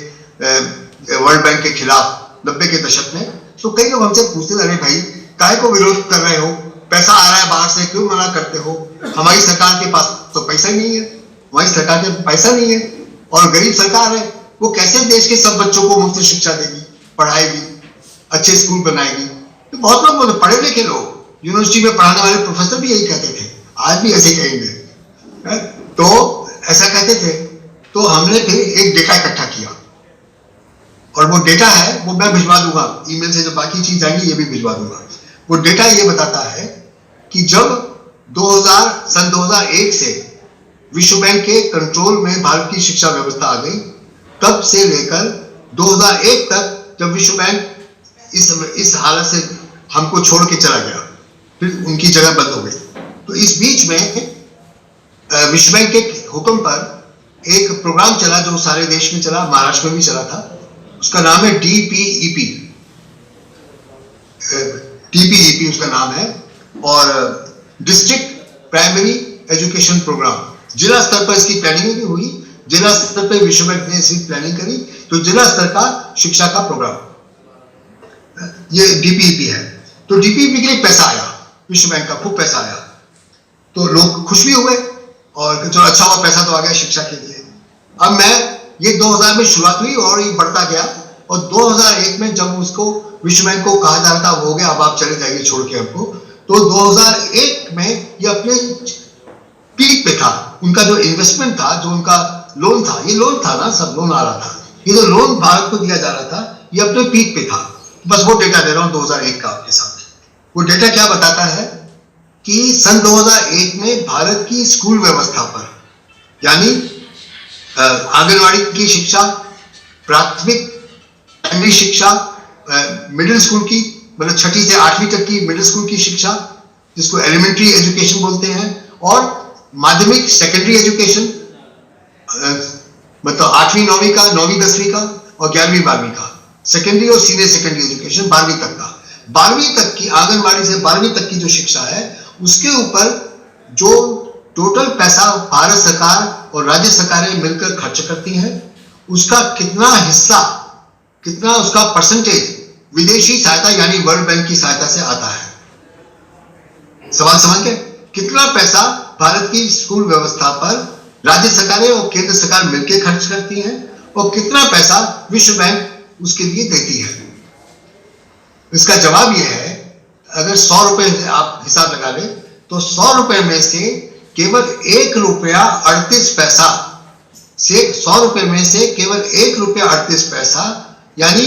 वर्ल्ड बैंक के खिलाफ 90 के दशक में, तो कई लोग हमसे पूछते, अरे भाई काहे को विरोध कर रहे हो, पैसा आ रहा है बाहर से, क्यों मना करते हो? हमारी सरकार के पास तो पैसा ही नहीं है, हमारी सरकार के पैसा नहीं है, और गरीब सरकार है, वो कैसे देश के सब बच्चों को मुफ्त शिक्षा देगी, पढ़ाएगी, अच्छे स्कूल बनाएगी? तो बहुत लोग बोलते, पढ़े लिखे लोग, यूनिवर्सिटी में पढ़ाने वाले प्रोफेसर भी यही कहते थे, आज भी ऐसे कहेंगे। तो ऐसा कहते थे। तो हमने फिर एक डेटा इकट्ठा किया, और वो डेटा है वो मैं भिजवा दूंगा ईमेल से, जो बाकी चीज आएंगी ये भी भिजवा दूंगा। वो डेटा ये बताता है कि जब सन 2001 से विश्व बैंक के कंट्रोल में भारत की शिक्षा व्यवस्था आ गई, तब से लेकर 2001 तक, जब विश्व बैंक इस हालत से हमको छोड़ के चला गया, फिर उनकी जगह बंद हो गई। तो इस बीच में विश्व बैंक के हुक्म पर एक प्रोग्राम चला जो सारे देश में चला, महाराष्ट्र में भी चला था। उसका नाम है DPEP, TPEP उसका नाम है, और डिस्ट्रिक्ट प्राइमरी एजुकेशन प्रोग्राम। जिला स्तर पर इसकी प्लानिंग भी हुई, जिला स्तर पर विश्व बैंक ने इसकी प्लानिंग करी, तो जिला स्तर का शिक्षा का प्रोग्राम ये DPEP है। तो DPEP के लिए पैसा आया, विश्व बैंक का खूब पैसा आया, तो लोग खुश भी हुए, और चलो अच्छा हुआ, पैसा तो आ गया शिक्षा के लिए। अब ये 2000 में शुरुआत हुई और ये बढ़ता गया, और 2001 में जब उसको विश्व बैंक को कहा जा रहा था वो हो गया, अब आप चले जाइए छोड़ के हमको, तो 2001 में ये अपने पीक पे था। उनका जो इन्वेस्टमेंट था, जो उनका लोन था, ये लोन था ना, सब लोन आ रहा था, ये जो लोन भारत को दिया जा रहा था ये अपने पीक पे था। बस वो डेटा दे रहा हूं 2001 का आपके सामने। वो डेटा क्या बताता है कि सन 2001 में भारत की स्कूल व्यवस्था पर, यानी आंगनवाड़ी की शिक्षा, प्राथमिक प्राइमरी शिक्षा, मिडिल स्कूल की मतलब 6ठी से 8वीं तक की मिडिल स्कूल की शिक्षा जिसको एलिमेंट्री एजुकेशन बोलते हैं, और माध्यमिक सेकेंडरी एजुकेशन मतलब 8वीं 9वीं का, 9वीं 10वीं का और 11वीं 12वीं का, सेकेंडरी और सीनियर सेकेंडरी एजुकेशन 12वीं तक का। 12वीं तक की आंगनवाड़ी से 12वीं तक की जो शिक्षा है उसके ऊपर जो टोटल पैसा भारत सरकार और राज्य सरकारें मिलकर खर्च करती हैं उसका कितना हिस्सा, कितना उसका परसेंटेज विदेशी सहायता यानी वर्ल्ड बैंक की सहायता से आता है। सवाल समझ गए? कितना पैसा भारत की स्कूल व्यवस्था पर राज्य सरकारें और केंद्र सरकार मिलकर खर्च करती हैं और कितना पैसा विश्व बैंक उसके लिए देती है। इसका जवाब यह है, अगर 100 रुपए आप हिसाब लगा लें तो 100 रुपए में से केवल 1 रुपया 38 पैसा से 100 रुपए में से केवल 1 रुपया 38 पैसा यानी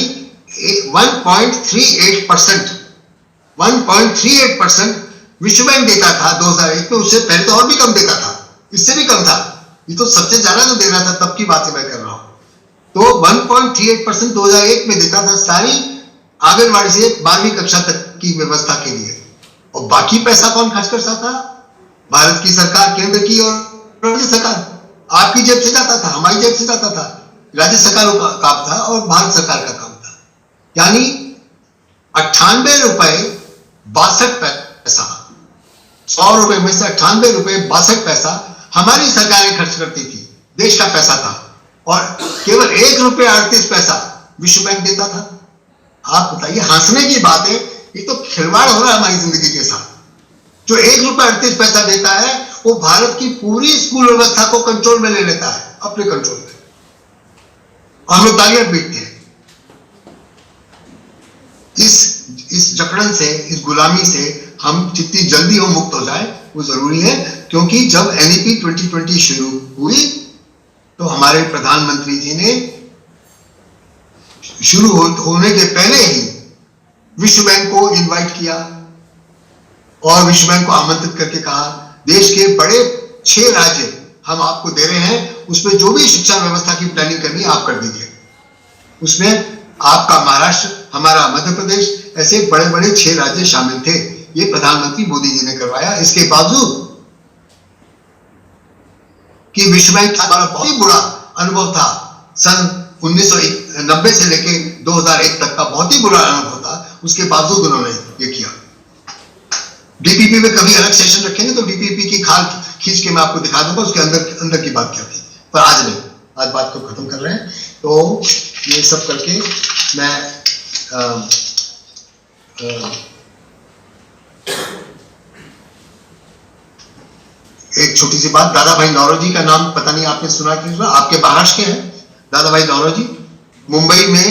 1.38% विश्व बैंक देता था 2001 में। उससे पहले तो और भी कम देता था, इससे भी कम था। ये तो सबसे ज्यादा जो दे रहा था तब की बातें मैं कर रहा हूं। तो 1.38% 2001 में देता था सारी आंगनवाड़ी से 12वीं कक्षा तक की व्यवस्था के लिए। और बाकी पैसा कौन खर्च करता था? भारत की सरकार, केंद्र की और राज्य सरकार। आपकी जेब से जाता था, हमारी जेब से जाता था, राज्य सरकारों का काम था और भारत सरकार का काम था। यानी 98 रुपए 62 पैसा, 100 रुपए में से 98 रुपए 62 पैसा हमारी सरकारें खर्च करती थी, देश का पैसा था, और केवल 1 रुपया 38 पैसा विश्व बैंक देता था। आप बताइए, हंसने की बात है, ये तो खिलवाड़ हो रहा है हमारी जिंदगी के साथ। जो 1 रुपया 38 पैसा देता है वो भारत की पूरी स्कूल व्यवस्था को कंट्रोल में ले लेता है, अपने कंट्रोल में, और हम लोग तालियां पीटते हैं। इस जकड़न से, इस गुलामी से हम जितनी जल्दी हम मुक्त हो जाए वो जरूरी है, क्योंकि जब एनईपी 2020 शुरू हुई तो हमारे प्रधानमंत्री जी ने शुरू होने के पहले ही विश्व बैंक को इनवाइट किया और विश्व बैंक को आमंत्रित करके कहा, देश के बड़े 6 राज्य हम आपको दे रहे हैं, उसमें जो भी शिक्षा व्यवस्था की प्लानिंग करनी है आप कर दीजिए। उसमें आपका महाराष्ट्र, हमारा मध्य प्रदेश, ऐसे बड़े बड़े 6 राज्य शामिल थे। ये प्रधानमंत्री मोदी जी ने करवाया। इसके बावजूद कि विश्व बैंक का हमारा बहुत ही बुरा अनुभव था, सन 1990 से लेके 2001 तक का बहुत ही बुरा अनुभव था, उसके बावजूद उन्होंने ये किया। डीपीपी में कभी अलग सेशन रखेंगे तो डीपीपी की खाल खींच के मैं आपको दिखा दूंगा उसके अंदर की बात क्या थी, पर आज नहीं, आज बात को खत्म कर रहे हैं। तो ये सब करके मैं एक छोटी सी बात, दादा भाई नौरोजी का नाम पता नहीं आपने सुना कि नहीं, आपके महाराष्ट्र के हैं दादा भाई नौरोजी। मुंबई में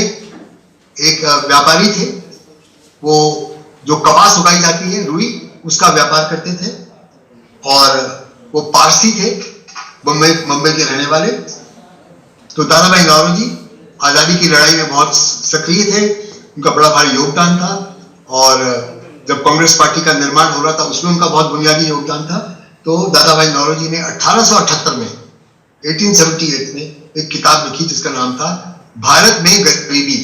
एक व्यापारी थे, वो जो कपास उगाई जाती है, रुई, उसका व्यापार करते थे, और वो पारसी थे, मुंबई के रहने वाले। तो दादा भाई नौरोजी आजादी की लड़ाई में बहुत सक्रिय थे, उनका बड़ा भारी योगदान था, और जब कांग्रेस पार्टी का निर्माण हो रहा था उसमें उनका बहुत बुनियादी योगदान था। तो दादा भाई नौरोजी ने 1878 में 1878 में एक किताब लिखी जिसका नाम था भारत में गरीबी,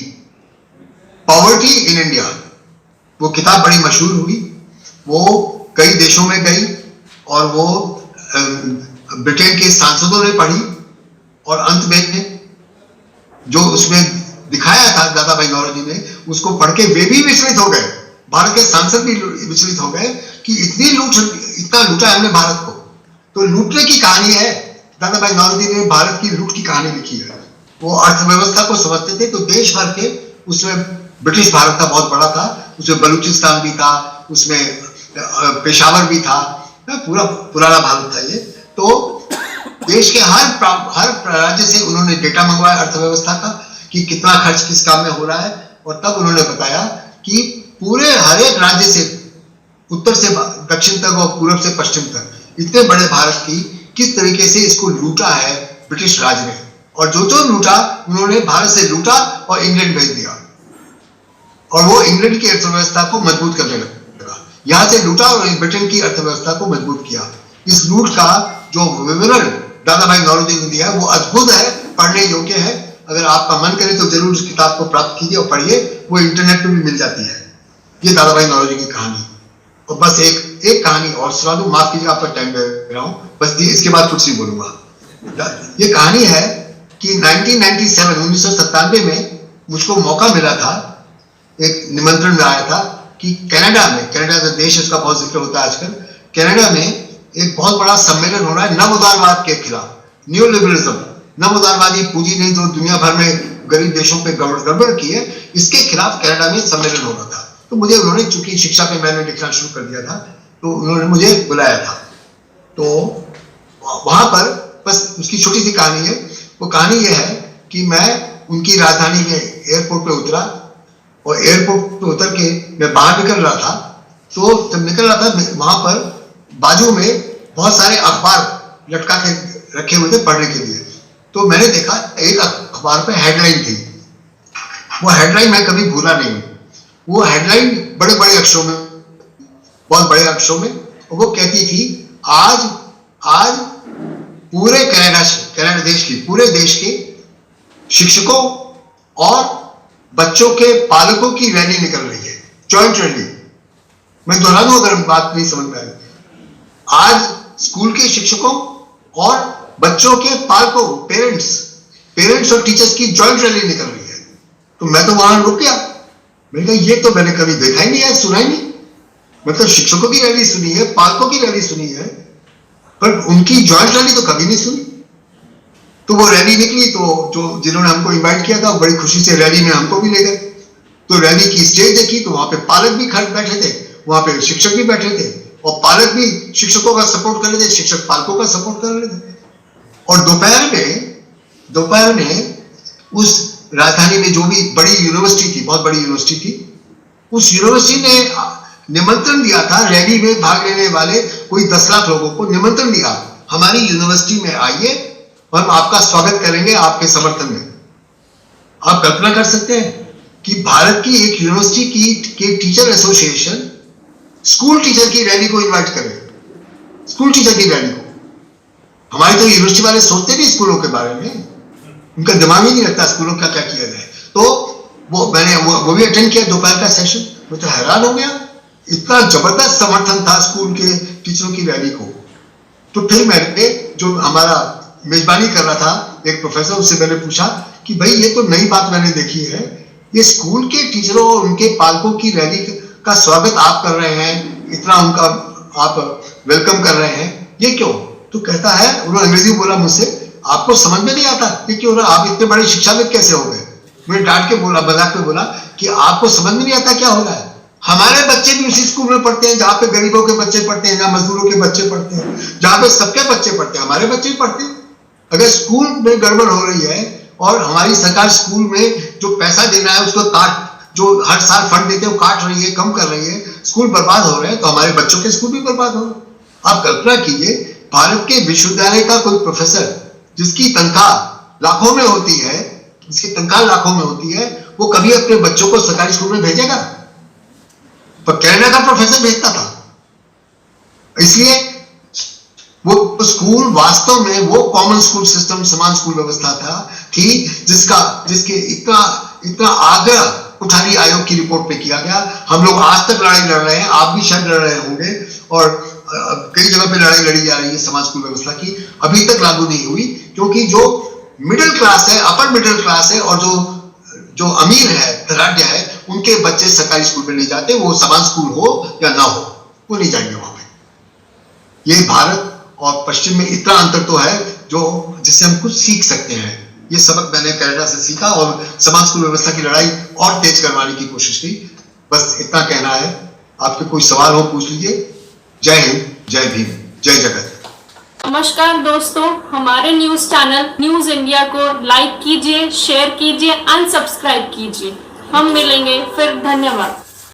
पॉवर्टी इन इंडिया। वो किताब बड़ी मशहूर हुई, वो कई देशों में गई और वो ब्रिटेन के सांसदों ने पढ़ी, और अंत में जो उसमें दिखाया था दादा भाई नौरोजी ने, उसको पढ़ के वे भी विचलित हो गए, भारत के सांसद भी विचलित हो गए कि इतना लूटा है हमने भारत को। तो लूटने की कहानी है, दादा भाई नौरोजी ने भारत की लूट की कहानी लिखी है। वो अर्थव्यवस्था को समझते थे, तो देश भर के, उसमें ब्रिटिश भारत था बहुत बड़ा था, उसमें बलूचिस्तान भी था, उसमें पेशावर भी था, पूरा पुराना भारत था ये। तो देश के हर राज्य से उन्होंने डेटा मंगवाया अर्थव्यवस्था का कि कितना खर्च किस काम में हो रहा है, और तब उन्होंने बताया कि पूरे हर एक राज्य से, उत्तर से दक्षिण तक और पूर्व से पश्चिम तक, इतने बड़े भारत की किस तरीके से इसको लूटा है ब्रिटिश राज ने, और जो जो लूटा उन्होंने भारत से लूटा और इंग्लैंड भेज दिया, और वो इंग्लैंड की अर्थव्यवस्था को मजबूत करने लगा। यहां से लूटा और ब्रिटेन की अर्थव्यवस्था को मजबूत किया। इस लूट का जो विवरण दादा भाई नौरोजी ने दिया वो अद्भुत है, पढ़ने योग्य है। अगर आपका मन करे तो जरूर उस किताब को प्राप्त कीजिए और पढ़िए, वो इंटरनेट पर भी मिल जाती है। ये दादा भाई नौरोजी की कहानी। और बस एक कहानी और सुना दूं, माफ कीजिए आपका टाइम ले रहा हूं, बस इसके बाद कुछ नहीं बोलूंगा। ये कहानी है कि 1997 में मुझको मौका मिला था, एक निमंत्रण में आया था कि कनाडा में, कनाडा का देश उसका बहुत जिक्र होता है आजकल, कनाडा में एक बहुत बड़ा सम्मेलन हो रहा है नव उदारवाद के खिलाफ, न्यू लिबरलिज्म, नव उदारवादी पूंजी ने जो दुनिया भर में गरीब देशों पे गड़बड़ की है, इसके खिलाफ कनाडा में सम्मेलन हो रहा था। तो मुझे उन्होंने, चूंकि शिक्षा पे मैंने लिखना शुरू कर दिया था, तो उन्होंने मुझे बुलाया था। तो वहां पर बस उसकी छोटी सी कहानी है। वो कहानी ये है कि मैं उनकी राजधानी में एयरपोर्ट पे उतरा, और एयरपोर्ट पे उतर के मैं बाहर निकल रहा था। तो जब निकल रहा था, वहां पर बाजू में बहुत सारे अखबार लटका के रखे हुए थे पढ़ने के लिए। तो मैंने देखा एक अखबार पे हेडलाइन थी। वो हेडलाइन मैं कभी भूला नहीं हूं। वो हेडलाइन बड़े बड़े अक्षरों में, बहुत बड़े अक्षरों में, वो कहती थी, आज पूरे कनाडा देश की, पूरे देश के शिक्षकों और बच्चों के पालकों की रैली निकल रही है, जॉइंट रैली। मैं दोहरा दूं अगर बात नहीं समझ में आई। आज स्कूल के शिक्षकों और बच्चों के पालकों, पेरेंट्स और टीचर्स की जॉइंट रैली निकल रही है। तो मैं तो वहां रुक गया। मैंने कहा ये तो मैंने कभी देखा ही नहीं है, सुना ही नहीं। मतलब शिक्षकों की रैली सुनी है, पालकों की रैली सुनी है, पर उनकी जॉइंट रैली तो कभी नहीं सुनी। तो वो रैली निकली, तो जो जिन्होंने हमको इनवाइट किया था वो बड़ी खुशी से रैली में हमको भी ले गए। तो रैली की स्टेज देखी तो वहां पे पालक भी खड़े बैठे थे, वहां पे शिक्षक भी बैठे थे, और पालक भी शिक्षकों का सपोर्ट कर रहे थे, शिक्षक पालकों का सपोर्ट कर रहे थे। और दोपहर में उस राजधानी में जो भी बड़ी यूनिवर्सिटी थी, बहुत बड़ी यूनिवर्सिटी थी, उस यूनिवर्सिटी ने निमंत्रण दिया था रैली में भाग लेने वाले कोई 10 लाख लोगों को निमंत्रण दिया, हमारी यूनिवर्सिटी में आइए, हम आपका स्वागत करेंगे आपके समर्थन में। आप कल्पना कर सकते हैं कि भारत की एक यूनिवर्सिटी की टीचर एसोसिएशन स्कूल टीचर की रैली को इनवाइट करे, स्कूल टीचर की रैली को। हमारे तो यूनिवर्सिटी वाले सोचते नहीं स्कूलों के बारे में, उनका दिमाग ही नहीं लगता स्कूलों का क्या किया जाए। तो मैंने वो भी अटेंड किया दोपहर का सेशन। मैं तो हैरान हो गया, इतना जबरदस्त समर्थन था स्कूल के टीचरों की रैली को। तो फिर मैंने, जो हमारा मेजबानी कर रहा था एक प्रोफेसर, उससे मैंने पूछा कि भाई ये तो नई बात मैंने देखी है, ये स्कूल के टीचरों और उनके पालकों की रैली का स्वागत आप कर रहे हैं, इतना उनका आप वेलकम कर रहे हैं, ये क्यों? तो कहता है, उन्होंने अंग्रेजी बोला मुझसे, आपको समझ में नहीं आता ये क्यों रहा, आप इतने बड़े शिक्षाविद कैसे हो गए? मैंने डांट के बोला, मजाक में बोला कि आपको समझ में नहीं आता क्या हो रहा है? हमारे बच्चे भी उसी स्कूल में पढ़ते हैं जहां पे गरीबों के बच्चे पढ़ते हैं, जहां मजदूरों के बच्चे पढ़ते हैं, जहां पे सबके बच्चे पढ़ते हैं, हमारे बच्चे भी पढ़ते हैं। अगर स्कूल में गड़बड़ हो रही है और हमारी सरकार स्कूल में जो पैसा देना है उसको जो हर साल फंड देते हैं वो काट रही है, कम कर रही है, स्कूल बर्बाद हो रहे हैं, तो हमारे बच्चों के स्कूल भी बर्बाद हो रहे हैं। आप कल्पना कीजिए, भारत के विश्वविद्यालय का कोई प्रोफेसर जिसकी तनख्वाह लाखों में होती है, वो कभी अपने बच्चों को सरकारी स्कूल में भेजेगा? पर कनाडा का प्रोफेसर भेजता था। इसलिए वो स्कूल वास्तव में वो कॉमन स्कूल सिस्टम, समान स्कूल व्यवस्था थी जिसके इतना आग्रह कुठारी आयोग की रिपोर्ट पे किया गया। हम लोग आज तक लड़ाई लड़ रहे हैं, आप भी शायद लड़ रहे होंगे, और कई जगह पे लड़ाई लड़ी जा रही है समाज स्कूल व्यवस्था की, अभी तक लागू नहीं हुई, क्योंकि जो मिडिल क्लास है, अपर मिडिल क्लास है, और जो अमीर है, धनाढ्य है, उनके बच्चे सरकारी स्कूल में नहीं जाते, वो समाज स्कूल हो या ना हो, वो नहीं जाएंगे वहां पे। ये भारत और पश्चिम में इतना अंतर तो है जिससे हम कुछ सीख सकते हैं। ये सबक मैंने कनाडा से सीखा और समाज स्कूल व्यवस्था की लड़ाई और तेज करवाने की कोशिश की। बस इतना कहना है। आपके कोई सवाल हो पूछ लीजिए। जय हिंद, जय भीम, जय जगत। नमस्कार दोस्तों, हमारे न्यूज चैनल न्यूज इंडिया को लाइक कीजिए, शेयर कीजिए, अनसब्सक्राइब कीजिए। हम मिलेंगे फिर। धन्यवाद।